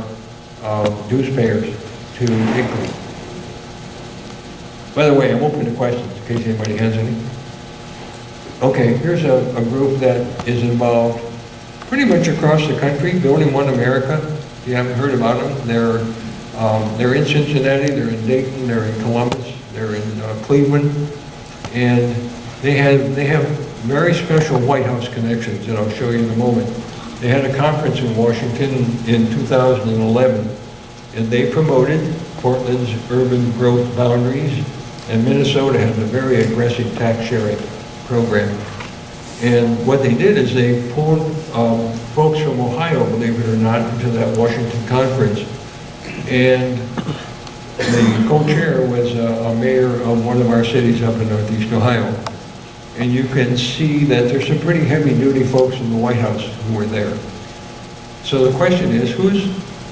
dues payers to ICLEI. By the way, I'm open to questions in case anybody has any. Okay, here's a group that is involved pretty much across the country, Building One America. If you haven't heard about them, they're in Cincinnati, they're in Dayton, they're in Columbus, they're in Cleveland, and they have very special White House connections that I'll show you in a moment. They had a conference in Washington in 2011, and they promoted Portland's urban growth boundaries, and Minnesota has a very aggressive tax sharing program. And what they did is they pulled folks from Ohio, believe it or not, into that Washington conference. And the co-chair was a mayor of one of our cities up in Northeast Ohio. And you can see that there's some pretty heavy-duty folks in the White House who were there. So the question is, who's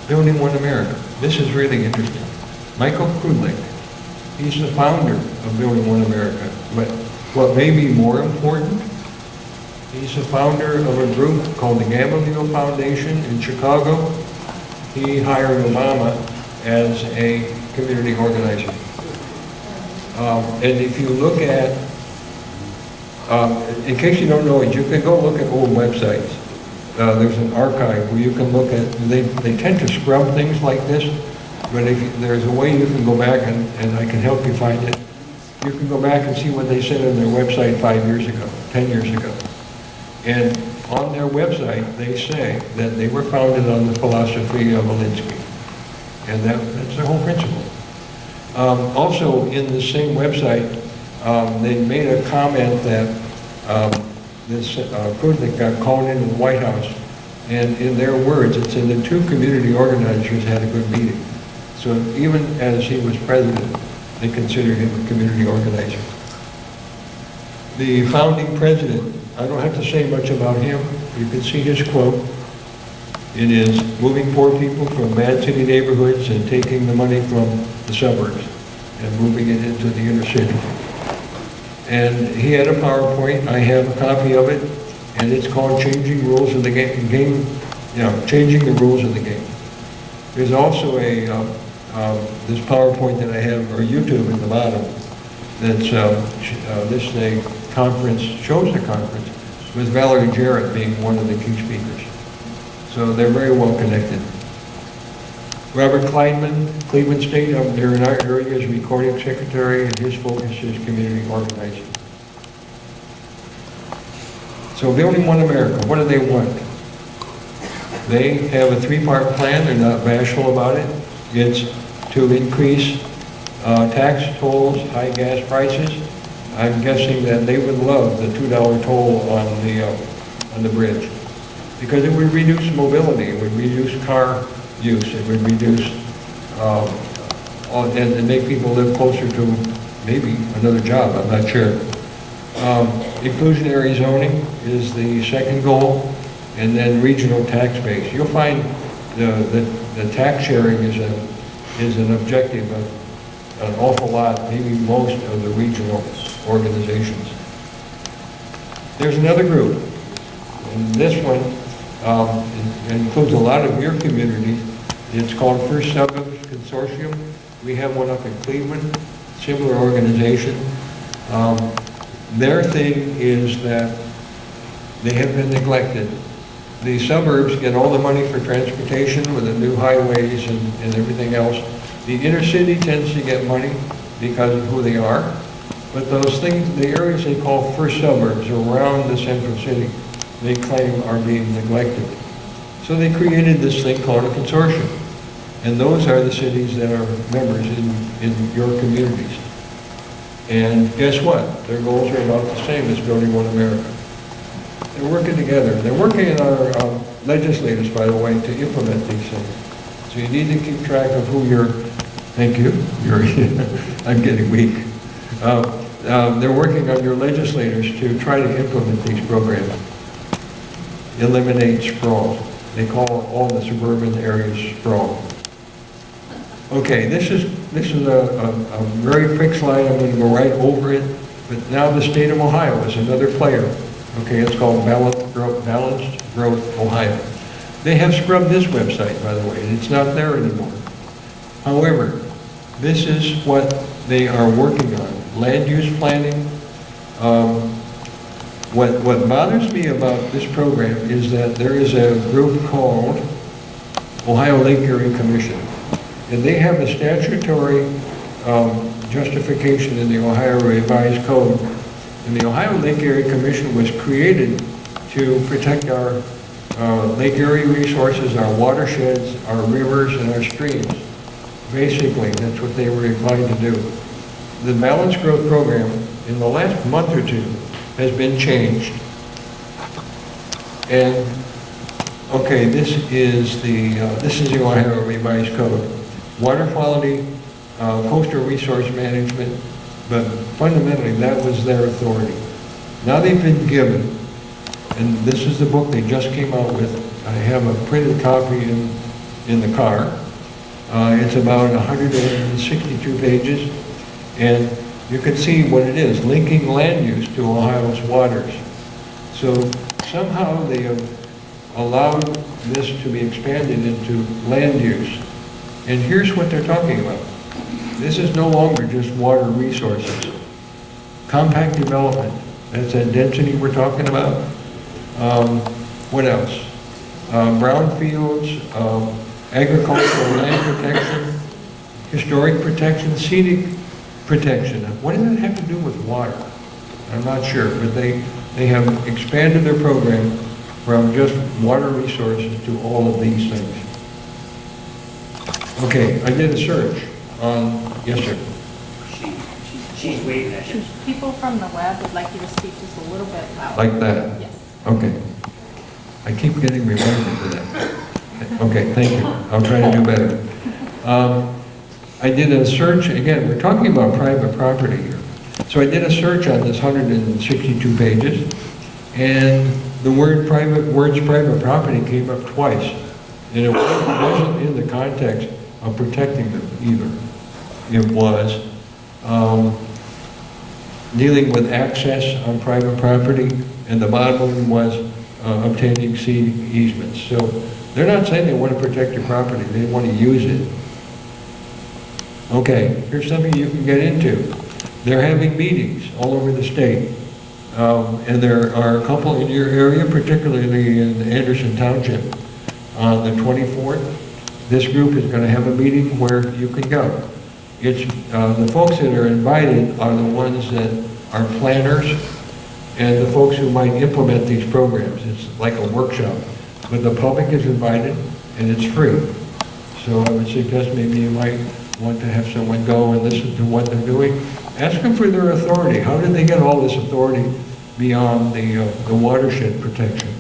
Building One America? This is really interesting. Michael Krudlik, he's the founder of Building One America. But what may be more important, he's the founder of a group called the Gamaliel Foundation in Chicago. He hired Obama as a community organizer. And if you look at, in case you don't know it, you can go look at old websites. There's an archive where you can look at, they tend to scrub things like this, but if there's a way you can go back and I can help you find it, you can go back and see what they said on their website 5 years ago, 10 years ago. And on their website, they say that they were founded on the philosophy of Alinsky. And that's their whole principle. Also, in the same website, they made a comment that this Krudlik got called into the White House, and in their words, it said the two community organizers had a good meeting. So even as he was president, they considered him a community organizer. The founding president, I don't have to say much about him. You can see his quote. It is moving poor people from bad city neighborhoods and taking the money from the suburbs and moving it into the inner city. And he had a PowerPoint. I have a copy of it, and it's called Changing Rules of the Game. Changing the Rules of the Game. There's also this PowerPoint that I have, or YouTube at the bottom, that's this conference, shows the conference, with Valerie Jarrett being one of the key speakers. So they're very well connected. Robert Kleinman, Cleveland State, they're in our area as recording secretary, and his focus is community organizing. So Building One America, what do they want? They have a three-part plan. They're not bashful about it. It's to increase tax tolls, high gas prices. I'm guessing that they would love the $2 toll on the bridge, because it would reduce mobility, it would reduce car use, it would reduce and make people live closer to maybe another job. I'm not sure. Inclusionary zoning is the second goal, and then regional tax base. You'll find the tax sharing is an objective of an awful lot, maybe most of the regional organizations. There's another group, and this one includes a lot of your communities. It's called First Suburbs Consortium. We have one up in Cleveland, similar organization. Their thing is that they have been neglected. The suburbs get all the money for transportation with the new highways and everything else. The inner city tends to get money because of who they are. But those things, the areas they call first suburbs around the central city, they claim are being neglected. So they created this thing called a consortium. And those are the cities that are members in your communities. And guess what? Their goals are about the same as Building One America. They're working together. They're working in our legislators, by the way, to implement these things. So you need to keep track of who you're, thank you, I'm getting weak. They're working on your legislators to try to implement these programs. Eliminate sprawl. They call all the suburban areas sprawl. Okay, this is a very quick slide. I'm going to go right over it. But now the state of Ohio is another player. Okay, it's called Balanced Growth Ohio. They have scrubbed this website, by the way, and it's not there anymore. However, this is what they are working on. Land use planning. What bothers me about this program is that there is a group called Ohio Lake Area Commission. And they have a statutory justification in the Ohio Revised Code. And the Ohio Lake Area Commission was created to protect our lake area resources, our watersheds, our rivers, and our streams. Basically, that's what they were inclined to do. The Balanced Growth Program, in the last month or two, has been changed. And, okay, this is the Ohio Revised Code. Water quality, coastal resource management, but fundamentally that was their authority. Now they've been given, and this is the book they just came out with. I have a printed copy in the car. It's about 162 pages, and you can see what it is, linking land use to Ohio's waters. So somehow they have allowed this to be expanded into land use. And here's what they're talking about. This is no longer just water resources. Compact development, that's that density we're talking about. What else? Brownfields, agricultural land protection, historic protection, scenic protection. What does that have to do with water? I'm not sure, but they have expanded their program from just water resources to all of these things. Okay, I did a search on, yes sir. She's waving at you. People from the web would like you to speak just a little bit louder. Like that? Yes. Okay. I keep getting reminded of that. Okay, thank you. I'll try to do better. I did a search, again, we're talking about private property here. So I did a search on this 162 pages, and the words private property came up twice. And it wasn't in the context of protecting them either. It was dealing with access on private property, and the bottom one was obtaining sea easements. So they're not saying they want to protect your property, they want to use it. Okay, here's something you can get into. They're having meetings all over the state. And there are a couple in your area, particularly in Anderson Township. On the 24th, this group is going to have a meeting where you can go. It's the folks that are invited are the ones that are planners and the folks who might implement these programs. It's like a workshop, but the public is invited and it's free. So I would suggest maybe you might want to have someone go and listen to what they're doing. Ask them for their authority. How did they get all this authority beyond the watershed protection?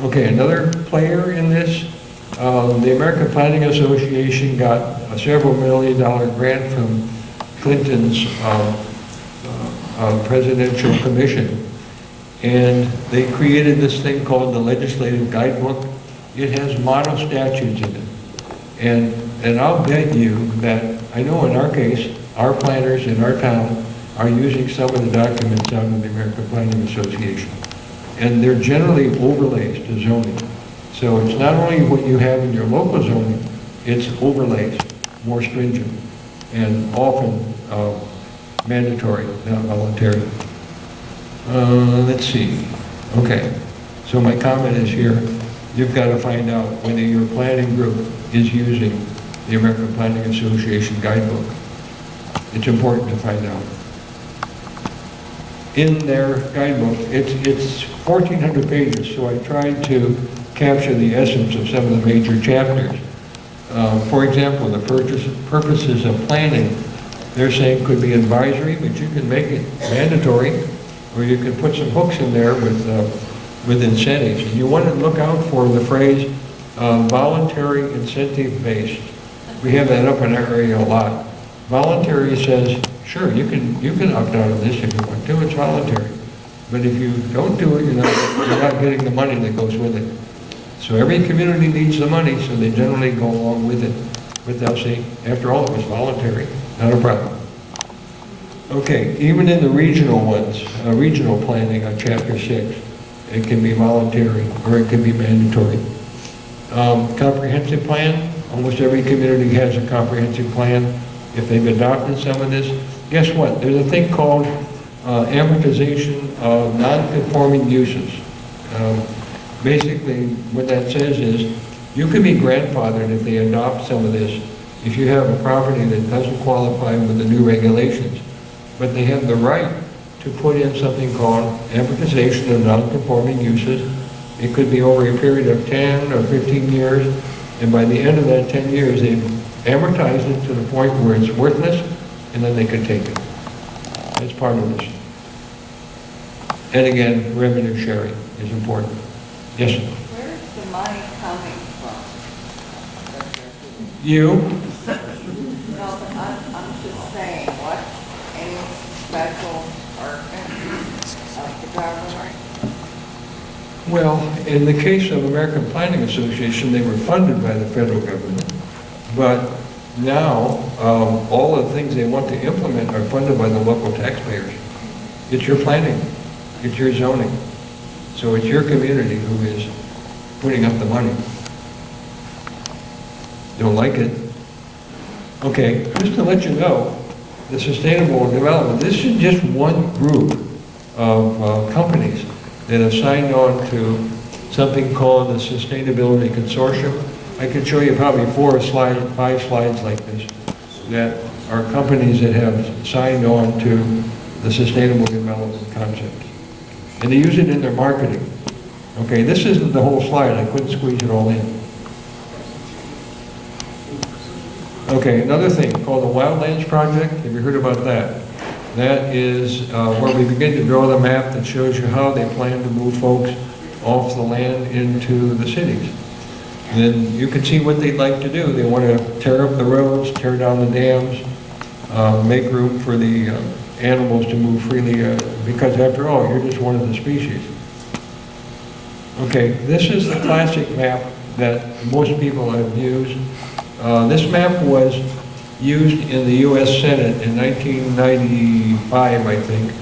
Okay, another player in this, the American Planning Association got a several $million grant from Clinton's presidential commission. And they created this thing called the Legislative Guidebook. It has model statutes in it. And I'll bet you that, I know in our case, our planners in our town are using some of the documents out of the American Planning Association. And they're generally overlays to zoning. So it's not only what you have in your local zoning, it's overlays, more stringent, and often mandatory, not voluntary. Let's see. Okay, so my comment is here. You've got to find out whether your planning group is using the American Planning Association guidebook. It's important to find out. In their guidebook, it's 1,400 pages, so I tried to capture the essence of some of the major chapters. For example, the purposes of planning, they're saying could be advisory, but you can make it mandatory, or you can put some hooks in there with incentives. And you want to look out for the phrase voluntary incentive-based. We have that up in our area a lot. Voluntary says, sure, you can opt out of this if you want to, it's voluntary. But if you don't do it, you're not getting the money that goes with it. So every community needs the money, so they generally go along with it. But they'll say, after all, it was voluntary, not a problem. Okay, even in the regional ones, regional planning on Chapter 6, it can be voluntary or it can be mandatory. Comprehensive plan, almost every community has a comprehensive plan. If they've adopted some of this, guess what? There's a thing called amortization of non-conforming uses. Basically, what that says is, you can be grandfathered if they adopt some of this, if you have a property that doesn't qualify with the new regulations. But they have the right to put in something called amortization of non-conforming uses. It could be over a period of 10 or 15 years, and by the end of that 10 years, they've amortized it to the point where it's worthless, and then they can take it. That's part of this. And again, revenue sharing is important. Yes, sir. Where's the money coming from? You? No, I'm just saying, what, any special department of the government? Well, in the case of American Planning Association, they were funded by the federal government. But now, all the things they want to implement are funded by the local taxpayers. It's your planning, it's your zoning. So it's your community who is putting up the money. Don't like it? Okay, just to let you know, the sustainable development, this is just one group of companies that have signed on to something called the Sustainability Consortium. I could show you probably 4 or 5 slides like this that are companies that have signed on to the sustainable development concept. And they use it in their marketing. Okay, this isn't the whole slide. I couldn't squeeze it all in. Okay, another thing called the Wildlands Project. Have you heard about that? That is where we begin to draw the map that shows you how they plan to move folks off the land into the cities. And then you can see what they'd like to do. They want to tear up the roads, tear down the dams, make room for the animals to move freely, because after all, you're just one of the species. Okay, this is the classic map that most people have used. This map was used in the U.S. Senate in 1995, I think,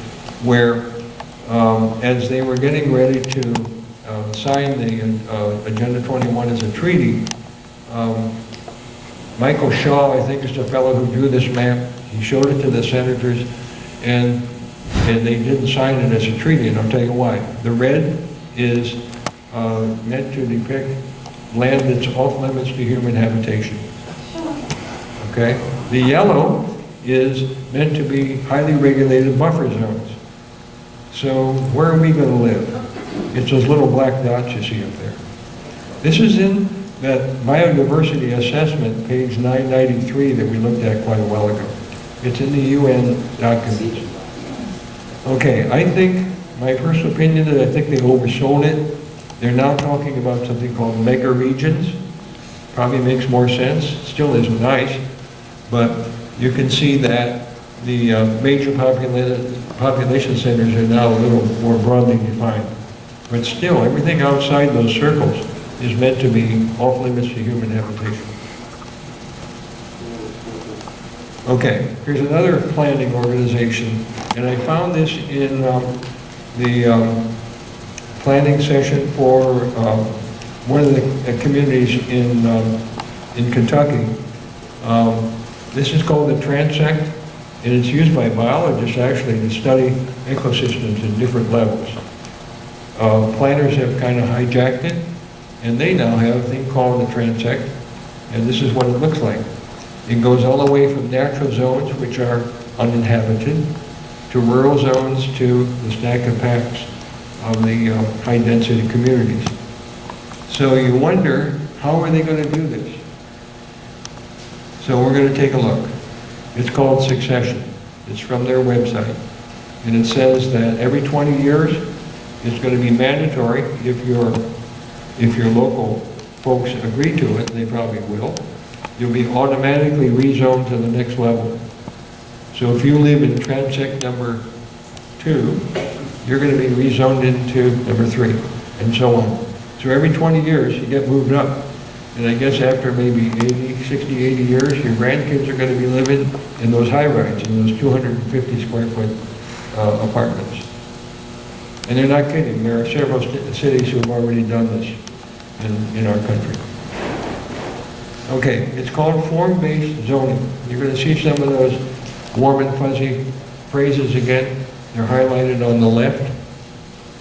where as they were getting ready to sign the Agenda 21 as a treaty, Michael Shaw, I think, is the fellow who drew this map. He showed it to the senators, and they didn't sign it as a treaty, and I'll tell you why. The red is meant to depict land that's off limits to human habitation. Okay? The yellow is meant to be highly regulated buffer zones. So where are we going to live? It's those little black dots you see up there. This is in that biodiversity assessment, page 993, that we looked at quite a while ago. It's in the UN documents. Okay, I think, my personal opinion is I think they oversold it. They're now talking about something called mega regions. Probably makes more sense, still isn't nice, but you can see that the major population centers are now a little more broadly defined. But still, everything outside those circles is meant to be off limits to human habitation. Okay, here's another planning organization, and I found this in the planning session for one of the communities in Kentucky. This is called the Transect, and it's used by biologists actually to study ecosystems at different levels. Planners have kind of hijacked it, and they now have a thing called the Transect, and this is what it looks like. It goes all the way from natural zones, which are uninhabited, to rural zones, to the stack and packs of the high-density communities. So you wonder, how are they going to do this? So we're going to take a look. It's called Succession. It's from their website. And it says that every 20 years, it's going to be mandatory if your local folks agree to it, they probably will. You'll be automatically rezoned to the next level. So if you live in transect number 2, you're going to be rezoned into number 3, and so on. So every 20 years, you get moved up. And I guess after maybe 60, 80 years, your grandkids are going to be living in those high-rise, in those 250 square foot apartments. And they're not kidding. There are several cities who have already done this in our country. Okay, it's called form-based zoning. You're going to see some of those warm and fuzzy phrases again. They're highlighted on the left.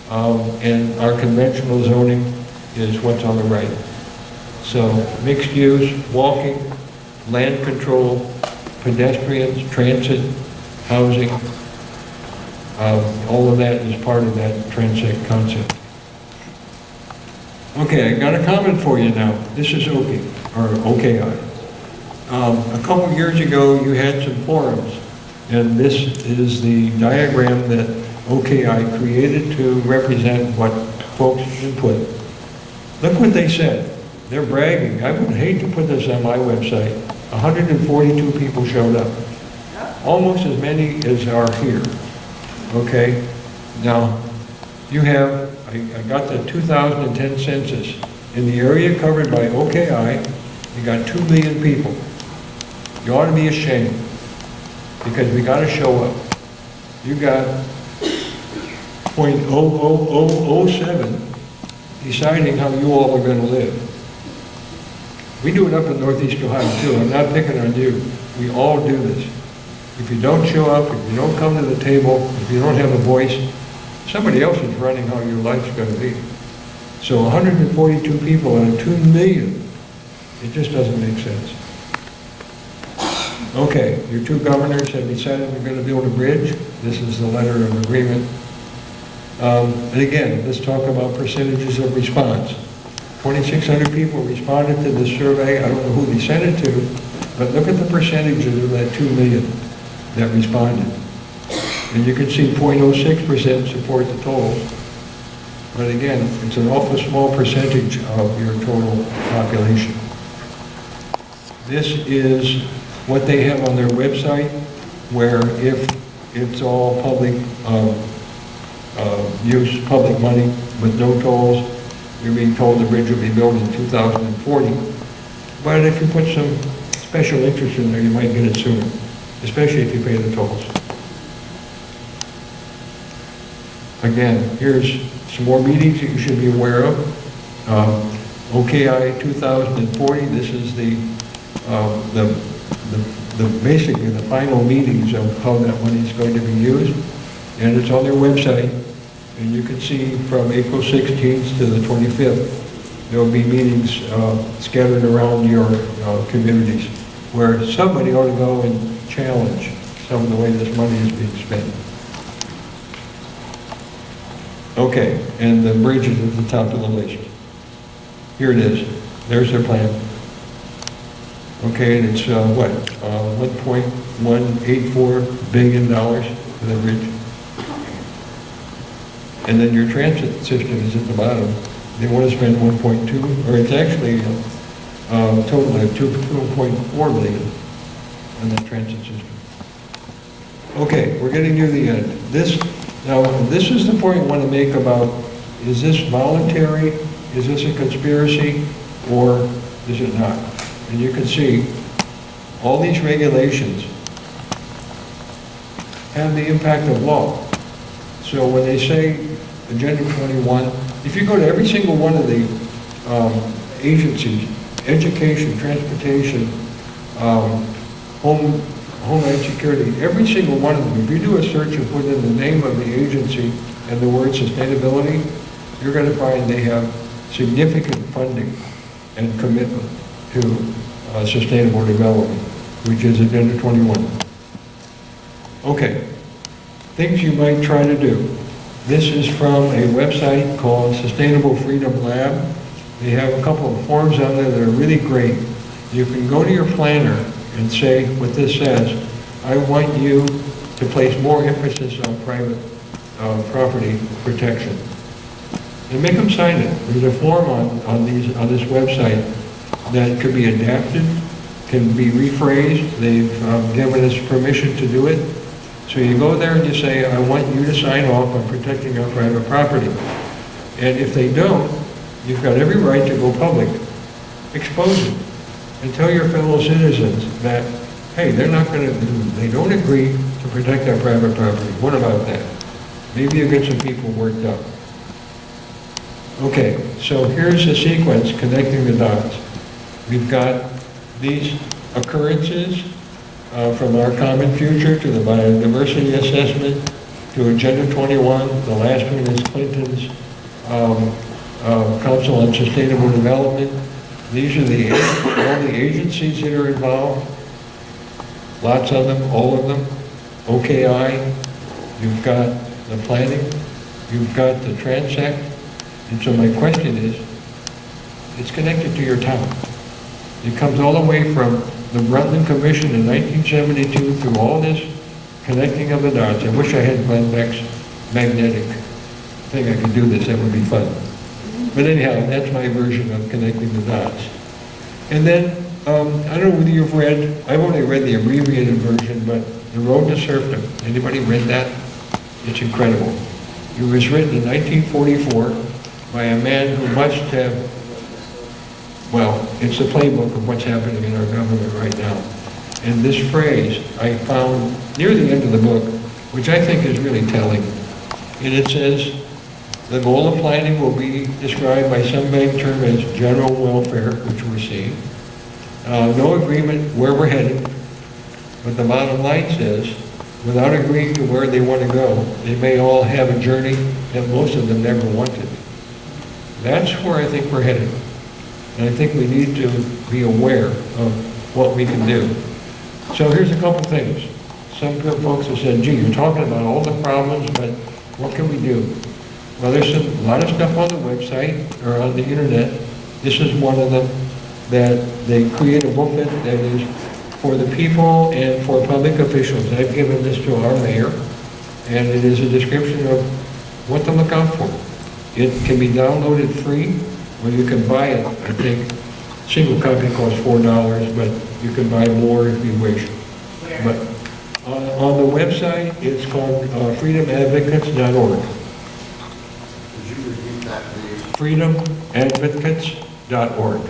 And our conventional zoning is what's on the right. So mixed use, walking, land control, pedestrians, transit, housing, all of that is part of that transect concept. Okay, I got a comment for you now. This is OK, or OKI. A couple years ago, you had some forums, and this is the diagram that OKI created to represent what folks input. Look what they said. They're bragging. I would hate to put this on my website. 142 people showed up. Almost as many as are here. Okay? Now, you have, I got the 2010 census. In the area covered by OKI, you got 2 million people. You ought to be ashamed, because we got to show up. You got 0.00007 deciding how you all are going to live. We do it up in Northeast Ohio too. I'm not picking on you. We all do this. If you don't show up, if you don't come to the table, if you don't have a voice, somebody else is running how your life's going to be. So 142 people out of 2 million, it just doesn't make sense. Okay, your 2 governors have decided we're going to build a bridge. This is the letter of agreement. And again, let's talk about percentages of response. 2,600 people responded to this survey. I don't know who they sent it to, but look at the percentages of that 2 million that responded. And you can see 0.06% support the total. But again, it's an awful small percentage of your total population. This is what they have on their website, where if it's all public use, public money with no tolls, you're being told the bridge will be built in 2040. But if you put some special interest in there, you might get it sooner, especially if you pay the tolls. Again, here's some more meetings that you should be aware of. OKI 2040, this is basically the final meetings of how that money is going to be used. And it's on their website. And you can see from April 16th to the 25th, there will be meetings scattered around your communities where somebody ought to go and challenge some of the way this money is being spent. Okay, and the bridge is at the top of the list. Here it is. There's their plan. Okay, and it's what? $1.184 billion for the bridge. And then your transit system is at the bottom. They want to spend 1.2, or it's actually a total of 2.4 billion on that transit system. Okay, we're getting near the end. This is the point I want to make about, is this voluntary? Is this a conspiracy? Or is it not? And you can see all these regulations have the impact of law. So when they say Agenda 21, if you go to every single one of the agencies, education, transportation, Homeland Security, every single one of them, if you do a search and put in the name of the agency and the word sustainability, you're going to find they have significant funding and commitment to sustainable development, which is Agenda 21. Okay, things you might try to do. This is from a website called Sustainable Freedom Lab. They have a couple of forms on there that are really great. You can go to your planner and say what this says. I want you to place more emphasis on private property protection. And make them sign it. There's a form on this website that could be adapted, can be rephrased. They've given us permission to do it. So you go there and you say, I want you to sign off on protecting our private property. And if they don't, you've got every right to go public, expose it, and tell your fellow citizens that, hey, they don't agree to protect our private property. What about that? Maybe you get some people worked up. Okay, so here's the sequence connecting the dots. We've got these occurrences from our common future to the biodiversity assessment to Agenda 21. The last one is Clinton's Council on Sustainable Development. These are all the agencies that are involved. Lots of them, all of them. OKI, you've got the planning, you've got the transect. And so my question is, it's connected to your town. It comes all the way from the Rutland Commission in 1972 through all this connecting of the dots. I wish I had Glenn Beck's magnetic thing. I could do this, that would be fun. But anyhow, that's my version of connecting the dots. And then, I don't know whether you've read, I've only read the abbreviated version, but The Road to Serfdom. Anybody read that? It's incredible. It was written in 1944 by a man who must have, well, it's the playbook of what's happening in our government right now. And this phrase I found near the end of the book, which I think is really telling. And it says, the goal of planning will be described by some vague term as general welfare, which we're seeing. No agreement where we're headed, but the bottom line says, without agreeing to where they want to go, they may all have a journey that most of them never wanted. That's where I think we're headed. And I think we need to be aware of what we can do. So here's a couple things. Some good folks have said, gee, you're talking about all the problems, but what can we do? Well, there's a lot of stuff on the website or on the internet. This is one of them, that they create a booklet that is for the people and for public officials. I've given this to our mayor, and it is a description of what to look out for. It can be downloaded free, or you can buy it. I think single copy costs $4, but you can buy more if you wish. But on the website, it's called freedomadvocates.org. Could you repeat that, please? freedomadvocates.org.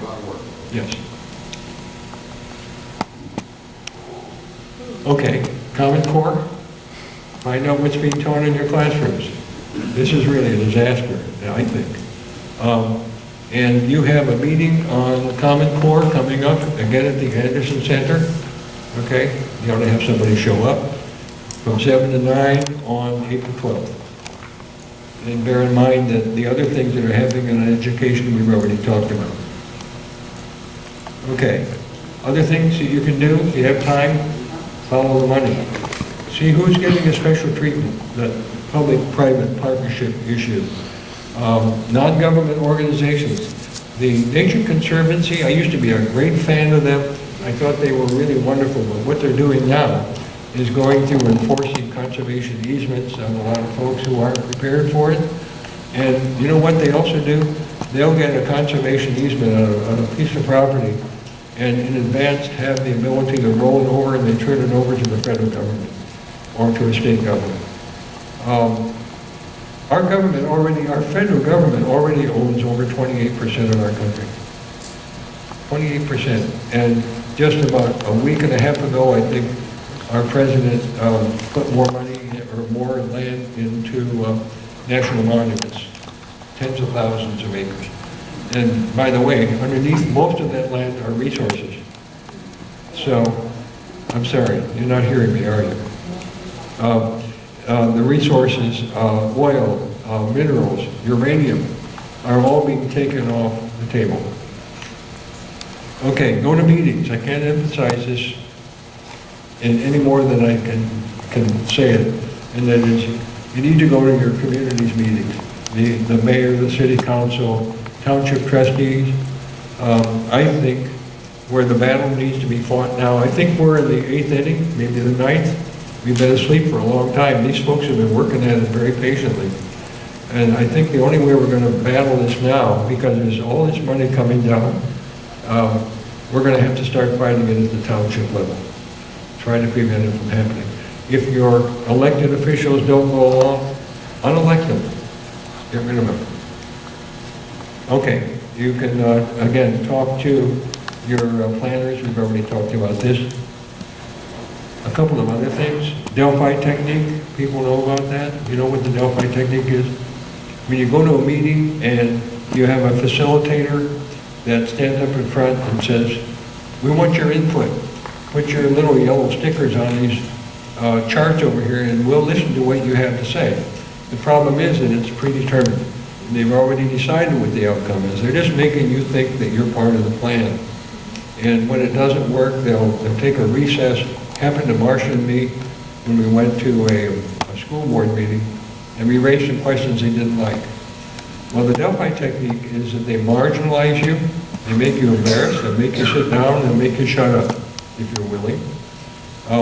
Yes. Okay, Common Core. Find out what's being taught in your classrooms. This is really a disaster, I think. And you have a meeting on Common Core coming up again at the Anderson Center. Okay, you ought to have somebody show up from 7 to 9 on April 12th. And bear in mind that the other things that are happening in education we've already talked about. Okay, other things that you can do if you have time, follow the money. See who's getting a special treatment, the public-private partnership issue. Non-government organizations. The Nature Conservancy, I used to be a great fan of them. I thought they were really wonderful, but what they're doing now is going through enforcing conservation easements on a lot of folks who aren't prepared for it. And you know what they also do? They'll get a conservation easement on a piece of property and in advance have the ability to roll it over and they turn it over to the federal government or to a state government. Our federal government already owns over 28% of our country. 28%. And just about a week and a half ago, I think our president put more money or more land into national monuments, tens of thousands of acres. And by the way, underneath most of that land are resources. So, I'm sorry, you're not hearing me, are you? The resources, oil, minerals, uranium, are all being taken off the table. Okay, go to meetings. I can't emphasize this in any more than I can say it. And that is, you need to go to your community's meetings. The mayor, the city council, township trustees. I think where the battle needs to be fought now. I think we're in the 8th inning, maybe the 9th. We've been asleep for a long time. These folks have been working at it very patiently. And I think the only way we're going to battle this now, because there's all this money coming down, we're going to have to start fighting it at the township level, trying to prevent it from happening. If your elected officials don't go along, unelect them. Get rid of them. Okay, you can, again, talk to your planners. We've already talked about this. A couple of other things. Delphi technique, people know about that? You know what the Delphi technique is? When you go to a meeting and you have a facilitator that stands up in front and says, we want your input. Put your little yellow stickers on these charts over here and we'll listen to what you have to say. The problem is that it's predetermined. They've already decided what the outcome is. They're just making you think that you're part of the plan. And when it doesn't work, they'll take a recess. Happened to Marcia and me when we went to a school board meeting, and we raised some questions they didn't like. Well, the Delphi technique is that they marginalize you, they make you embarrassed, they make you sit down, and make you shut up, if you're willing.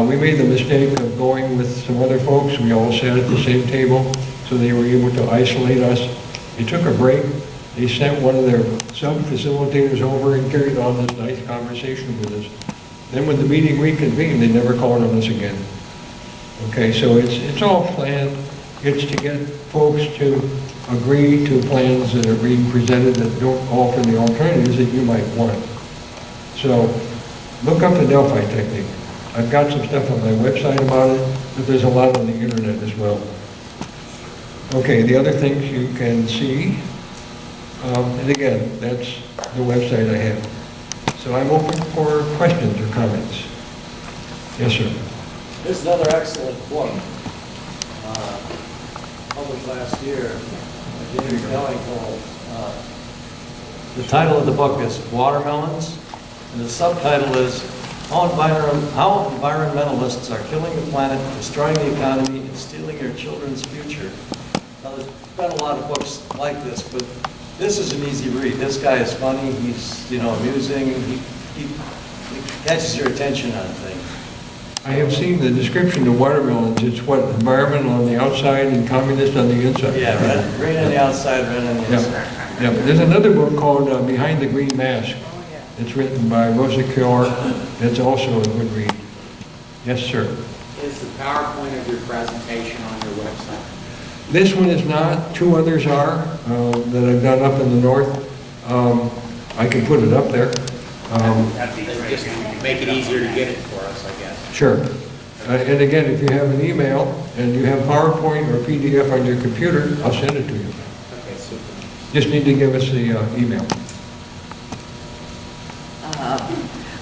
We made the mistake of going with some other folks. We all sat at the same table, so they were able to isolate us. They took a break. They sent one of their sub-facilitators over and carried on this nice conversation with us. Then when the meeting reconvened, they never called on us again. Okay, so it's all planned. It's to get folks to agree to plans that are being presented that don't offer the alternatives that you might want. So look up the Delphi technique. I've got some stuff on my website about it, but there's a lot on the internet as well. Okay, the other things you can see, and again, that's the website I have. So I'm open for questions or comments. Yes, sir. This is another excellent book, published last year, by James Ellington. The title of the book is Watermelons, and the subtitle is How Environmentalists Are Killing the Planet, Destroying the Economy, and Stealing Your Children's Future. Now, there's been a lot of books like this, but this is an easy read. This guy is funny, he's, amusing, he catches your attention on things. I have seen the description of watermelons. It's what, environmental on the outside and communist on the inside? Yeah, red, green on the outside, red on the inside. Yeah. There's another book called Behind the Green Mask. It's written by Rosa Kior. It's also a good read. Yes, sir. Is the PowerPoint of your presentation on your website? This one is not. 2 others are that I've done up in the north. I can put it up there. That'd be great. Just make it easier to get it for us, I guess. Sure. And again, if you have an email and you have PowerPoint or PDF on your computer, I'll send it to you. Okay, super. Just need to give us the email.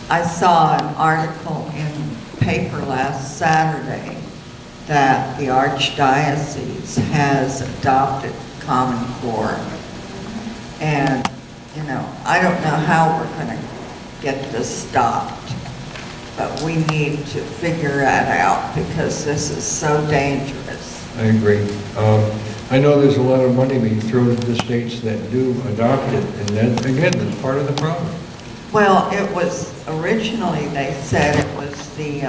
I saw an article in the paper last Saturday that the Archdiocese has adopted Common Core. And, I don't know how we're going to get this stopped, but we need to figure that out because this is so dangerous. I agree. I know there's a lot of money being thrown at the states that do adopt it, and that, again, that's part of the problem. Well, it was, originally they said it was the,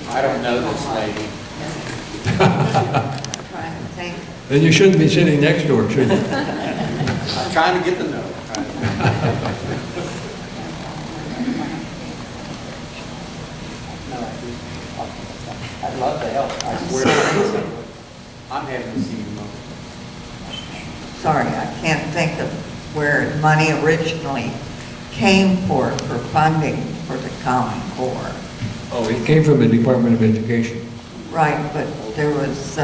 I don't know this lady. I'm trying to think. Then you shouldn't be sitting next to her, should you? I'm trying to get the note. I'd love to help. I swear to you. I'm having to see you. Sorry, I can't think of where money originally came for funding for the Common Core. Oh, it came from the Department of Education. Right, but there was,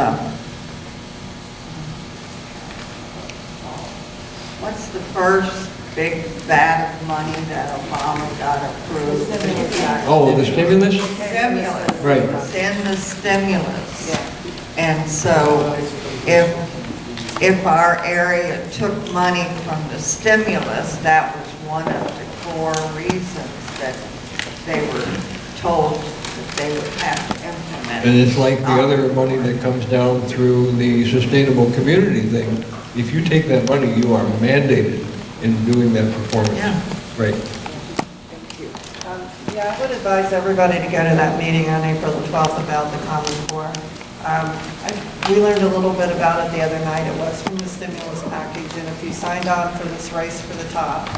what's the first big vat of money that Obama got approved? Oh, the stimulus? Stimulus. Right. It's in the stimulus. And so if our area took money from the stimulus, that was one of the core reasons that they were told that they would have to implement And it's like the other money that comes down through the sustainable community thing. If you take that money, you are mandated in doing that performance. Yeah. Right. Thank you. Yeah, I would advise everybody to go to that meeting on April the 12th about the Common Core. We learned a little bit about it the other night. It was from the stimulus package, and if you signed on for this race for the top,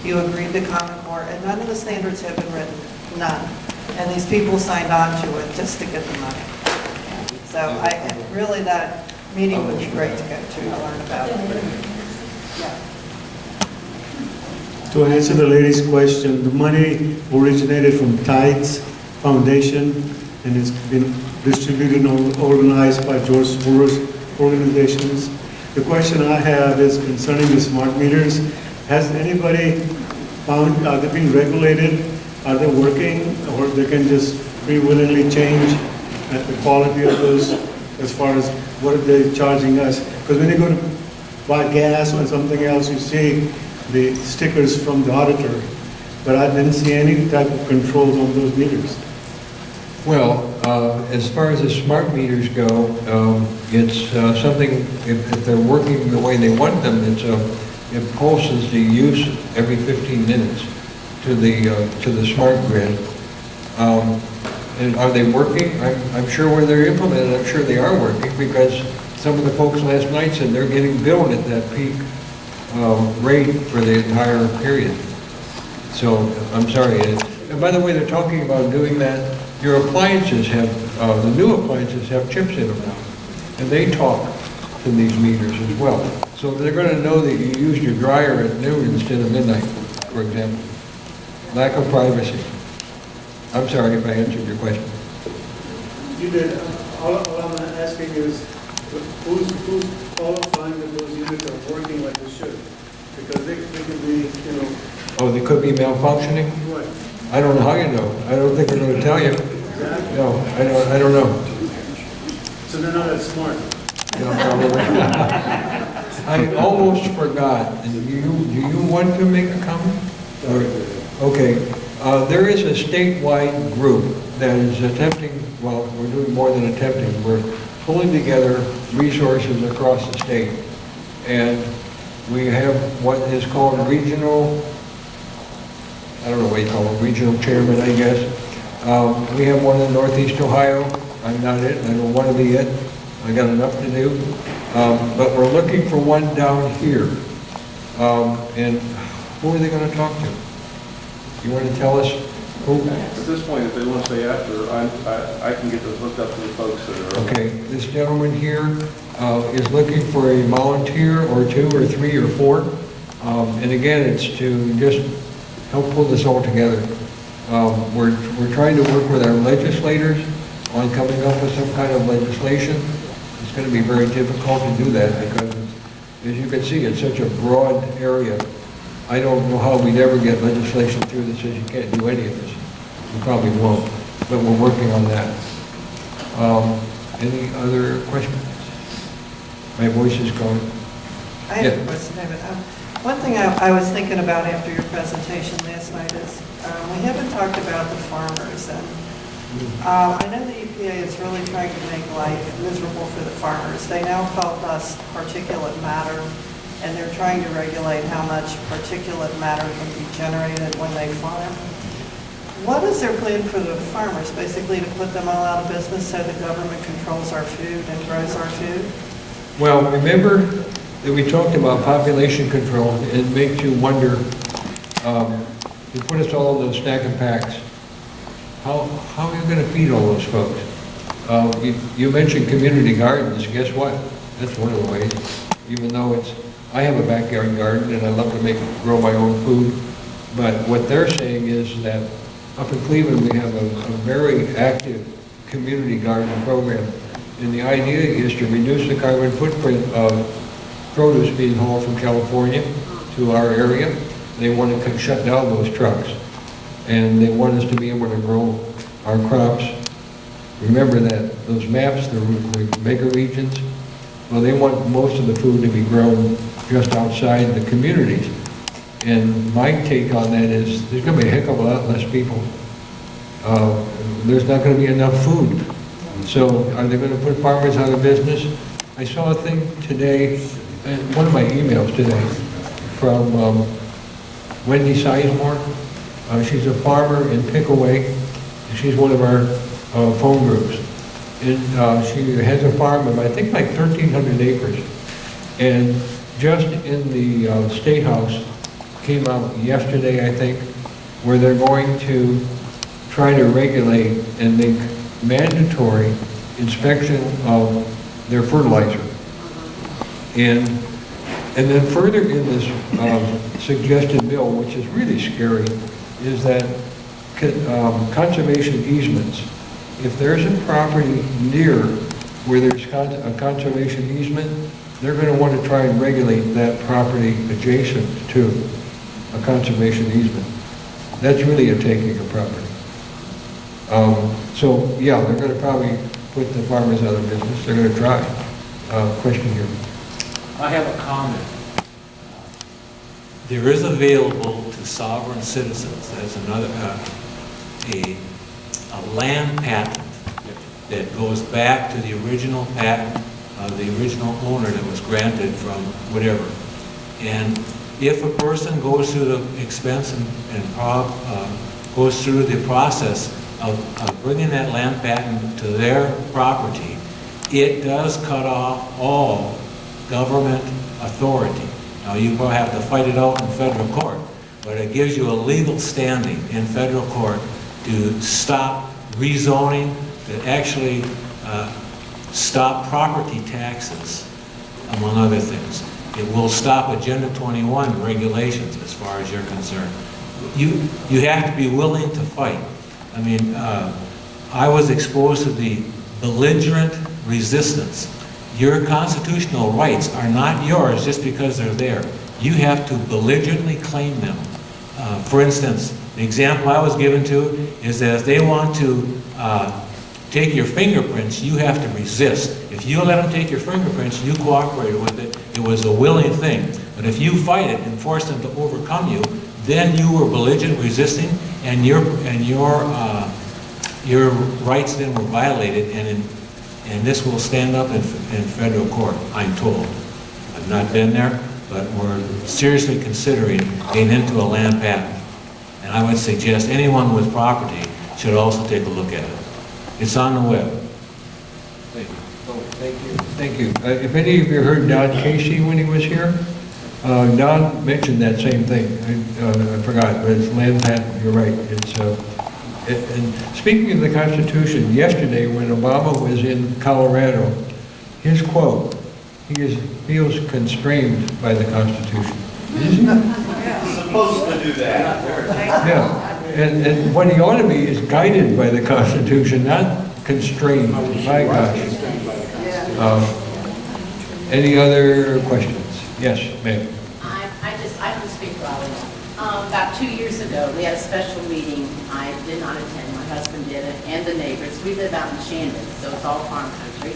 you agreed to Common Core, and none of the standards have been written, none. And these people signed on to it just to get the money. So really, that meeting would be great to go to learn about it. Yeah. To answer the lady's question, the money originated from Tides Foundation and it's been distributed and organized by George Soros organizations. The question I have is concerning the smart meters. Has anybody found, are they being regulated? Are they working, or they can just free willingly change the quality of those as far as what are they charging us? Because when you go to buy gas or something else, you see the stickers from the auditor, but I didn't see any type of controls on those meters. Well, as far as the smart meters go, it's something, if they're working the way they want them, it pulses the use every 15 minutes to the smart grid. And are they working? I'm sure where they're implemented, I'm sure they are working, because some of the folks last night said they're getting billed at that peak rate for the entire period. So, I'm sorry. And by the way, they're talking about doing that. Your appliances have, the new appliances have chips in them now, and they talk to these meters as well. So they're going to know that you used your dryer at noon instead of midnight, for example. Lack of privacy. I'm sorry if I answered your question. You did. All I'm asking is, who's qualifying that those units are working like they should? Because they could be, you know. Oh, they could be malfunctioning? Right. I don't know how you know. I don't think they're going to tell you. Exactly. No, I don't know. So they're not that smart. No, probably. I almost forgot. Do you want to make a comment? Okay. There is a statewide group that is attempting, well, we're doing more than attempting. We're pulling together resources across the state. And we have what is called regional, I don't know what you call it, regional chairman, I guess. We have one in Northeast Ohio. I'm not it. I don't want to be it. I got enough to do. But we're looking for one down here. And who are they going to talk to? You want to tell us who? At this point, if they want to stay after, I can get those hooked up to the folks that are. Okay, this gentleman here is looking for a volunteer or 2 or 3 or 4. And again, it's to just help pull this all together. We're trying to work with our legislators on coming up with some kind of legislation. It's going to be very difficult to do that because, as you can see, it's such a broad area. I don't know how we'd ever get legislation through that says you can't do any of this. We probably won't, but we're working on that. Any other questions? My voice is going. I have a question, David. One thing I was thinking about after your presentation last night is we haven't talked about the farmers. And I know the EPA is really trying to make life miserable for the farmers. They now call dust particulate matter, and they're trying to regulate how much particulate matter can be generated when they farm. What is their plan for the farmers? Basically to put them all out of business so the government controls our food and grows our food? Well, remember that we talked about population control. It makes you wonder, you put us all in those stack and packs. How are you going to feed all those folks? You mentioned community gardens. Guess what? That's one of the ways. Even though I have a backyard garden and I love to grow my own food. But what they're saying is that up in Cleveland we have a very active community garden program. And the idea is to reduce the carbon footprint of produce being hauled from California to our area. They want to shut down those trucks. And they want us to be able to grow our crops. Remember that those maps, the mega regions, well, they want most of the food to be grown just outside the communities. And my take on that is there's going to be a heck of a lot less people. There's not going to be enough food. So are they going to put farmers out of business? I saw a thing today, one of my emails today, from Wendy Sizemore. She's a farmer in Pickaway. She's one of our phone groups. And she has a farm of, I think, like 1,300 acres. And just in the State House, came out yesterday, I think, where they're going to try to regulate and make mandatory inspection of their fertilizer. And then further in this suggested bill, which is really scary, is that conservation easements. If there's a property near where there's a conservation easement, they're going to want to try and regulate that property adjacent to a conservation easement. That's really a taking of property. So yeah, they're going to probably put the farmers out of business. They're going to try. Question here. I have a comment. There is available to sovereign citizens, that's another, a land patent that goes back to the original patent of the original owner that was granted from whatever. And if a person goes through the expense and goes through the process of bringing that land patent to their property, it does cut off all government authority. Now, you will have to fight it out in federal court, but it gives you a legal standing in federal court to stop rezoning, to actually stop property taxes, among other things. It will stop Agenda 21 regulations as far as you're concerned. You have to be willing to fight. I mean, I was exposed to the belligerent resistance. Your constitutional rights are not yours just because they're there. You have to belligerently claim them. For instance, the example I was given to is that if they want to take your fingerprints, you have to resist. If you let them take your fingerprints, you cooperated with it. It was a willing thing. But if you fight it and force them to overcome you, then you were belligerent resisting, and your rights then were violated, and this will stand up in federal court, I'm told. I've not been there, but we're seriously considering getting into a land patent. And I would suggest anyone with property should also take a look at it. It's on the web. Thank you. Oh, thank you. Thank you. If any of you heard Don Casey when he was here, Don mentioned that same thing. I forgot, but it's land patent. You're right. It's and speaking of the Constitution, yesterday when Obama was in Colorado, his quote, he feels constrained by the Constitution. Supposed to do that. Yeah, and what he ought to be is guided by the Constitution, not constrained. My gosh. Any other questions? Yes, ma'am. I can speak loudly. About 2 years ago, we had a special meeting. I did not attend. My husband did it, and the neighbors. We live out in Shandon, so it's all farm country.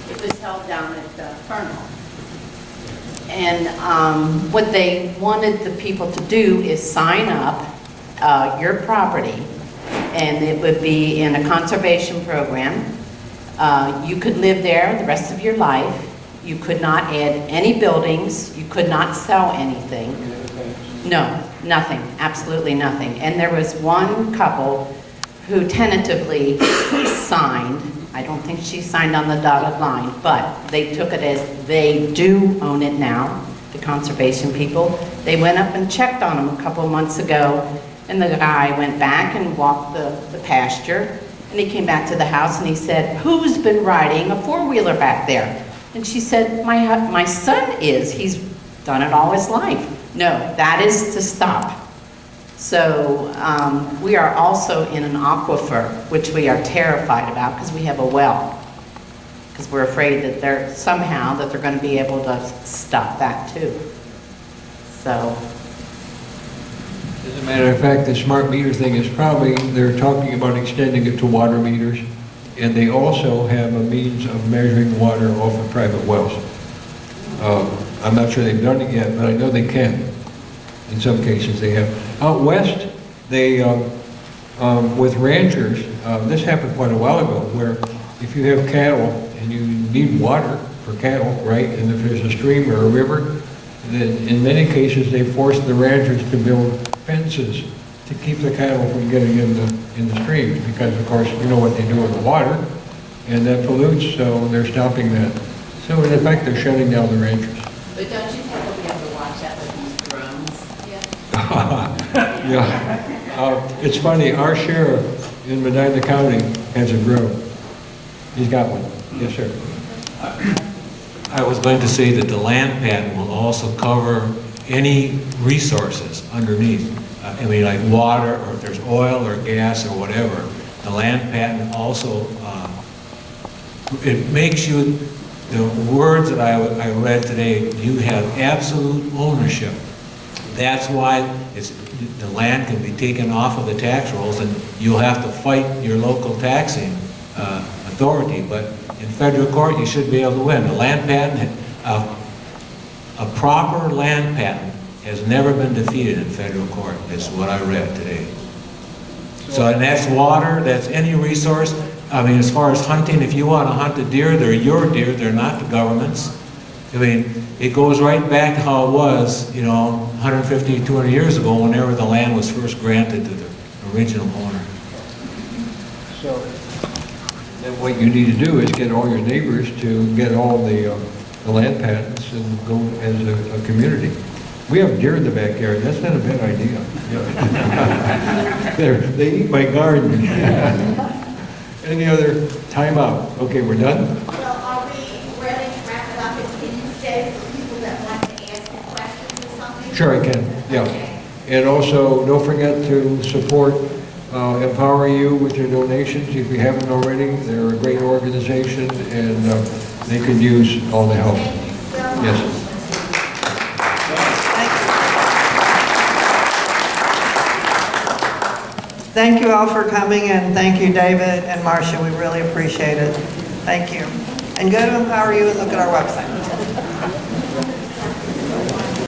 It was held down at Fernald. And what they wanted the people to do is sign up your property, and it would be in a conservation program. You could live there the rest of your life. You could not add any buildings. You could not sell anything. No, nothing, absolutely nothing. And there was one couple who tentatively signed. I don't think she signed on the dotted line, but they took it as they do own it now, the conservation people. They went up and checked on them a couple of months ago, and the guy went back and walked the pasture, and he came back to the house and he said, "Who's been riding a four-wheeler back there?" And she said, my son is. He's done it all his life. No, that is to stop. So we are also in an aquifer, which we are terrified about because we have a well. Because we're afraid that they're going to be able to stop that too. So. As a matter of fact, the smart meter thing is probably, they're talking about extending it to water meters. And they also have a means of measuring water off of private wells. I'm not sure they've done it yet, but I know they can. In some cases they have. Out west, they, with ranchers, this happened quite a while ago, where if you have cattle and you need water for cattle, right, and if there's a stream or a river, then in many cases, they force the ranchers to build fences to keep the cattle from getting in the streams, because of course, you know what they do with the water, and that pollutes, so they're stopping that. So in effect, they're shutting down the ranchers. But don't you think we'll be able to watch out with these drones? Yeah. It's funny, our sheriff in Medina County has a drone. He's got one. Yes, sir. I was going to say that the land patent will also cover any resources underneath. I mean, like water, or if there's oil or gas or whatever. The land patent also, it makes you, the words that I read today, you have absolute ownership. That's why the land can be taken off of the tax rolls, and you'll have to fight your local taxing authority. But in federal court, you should be able to win. A land patent, a proper land patent has never been defeated in federal court, is what I read today. So, and that's water, that's any resource. I mean, as far as hunting, if you want to hunt a deer, they're your deer, they're not the government's. I mean, it goes right back to how it was, 150, 200 years ago, whenever the land was first granted to the original owner. So, then what you need to do is get all your neighbors to get all the land patents and go as a community. We have deer in the backyard, that's not a bad idea. They eat my garden. Any other timeout? Okay, we're done? Well, are we ready to wrap it up at Tuesday for people that want to ask you questions or something? Sure, I can, yeah. Okay. And also, don't forget to support Empower You with your donations if you haven't already. They're a great organization, and they could use all the help. Thank you so much. Yes. Thank you all for coming, and thank you, David and Marcia. We really appreciate it. Thank you. And go to Empower You and look at our website.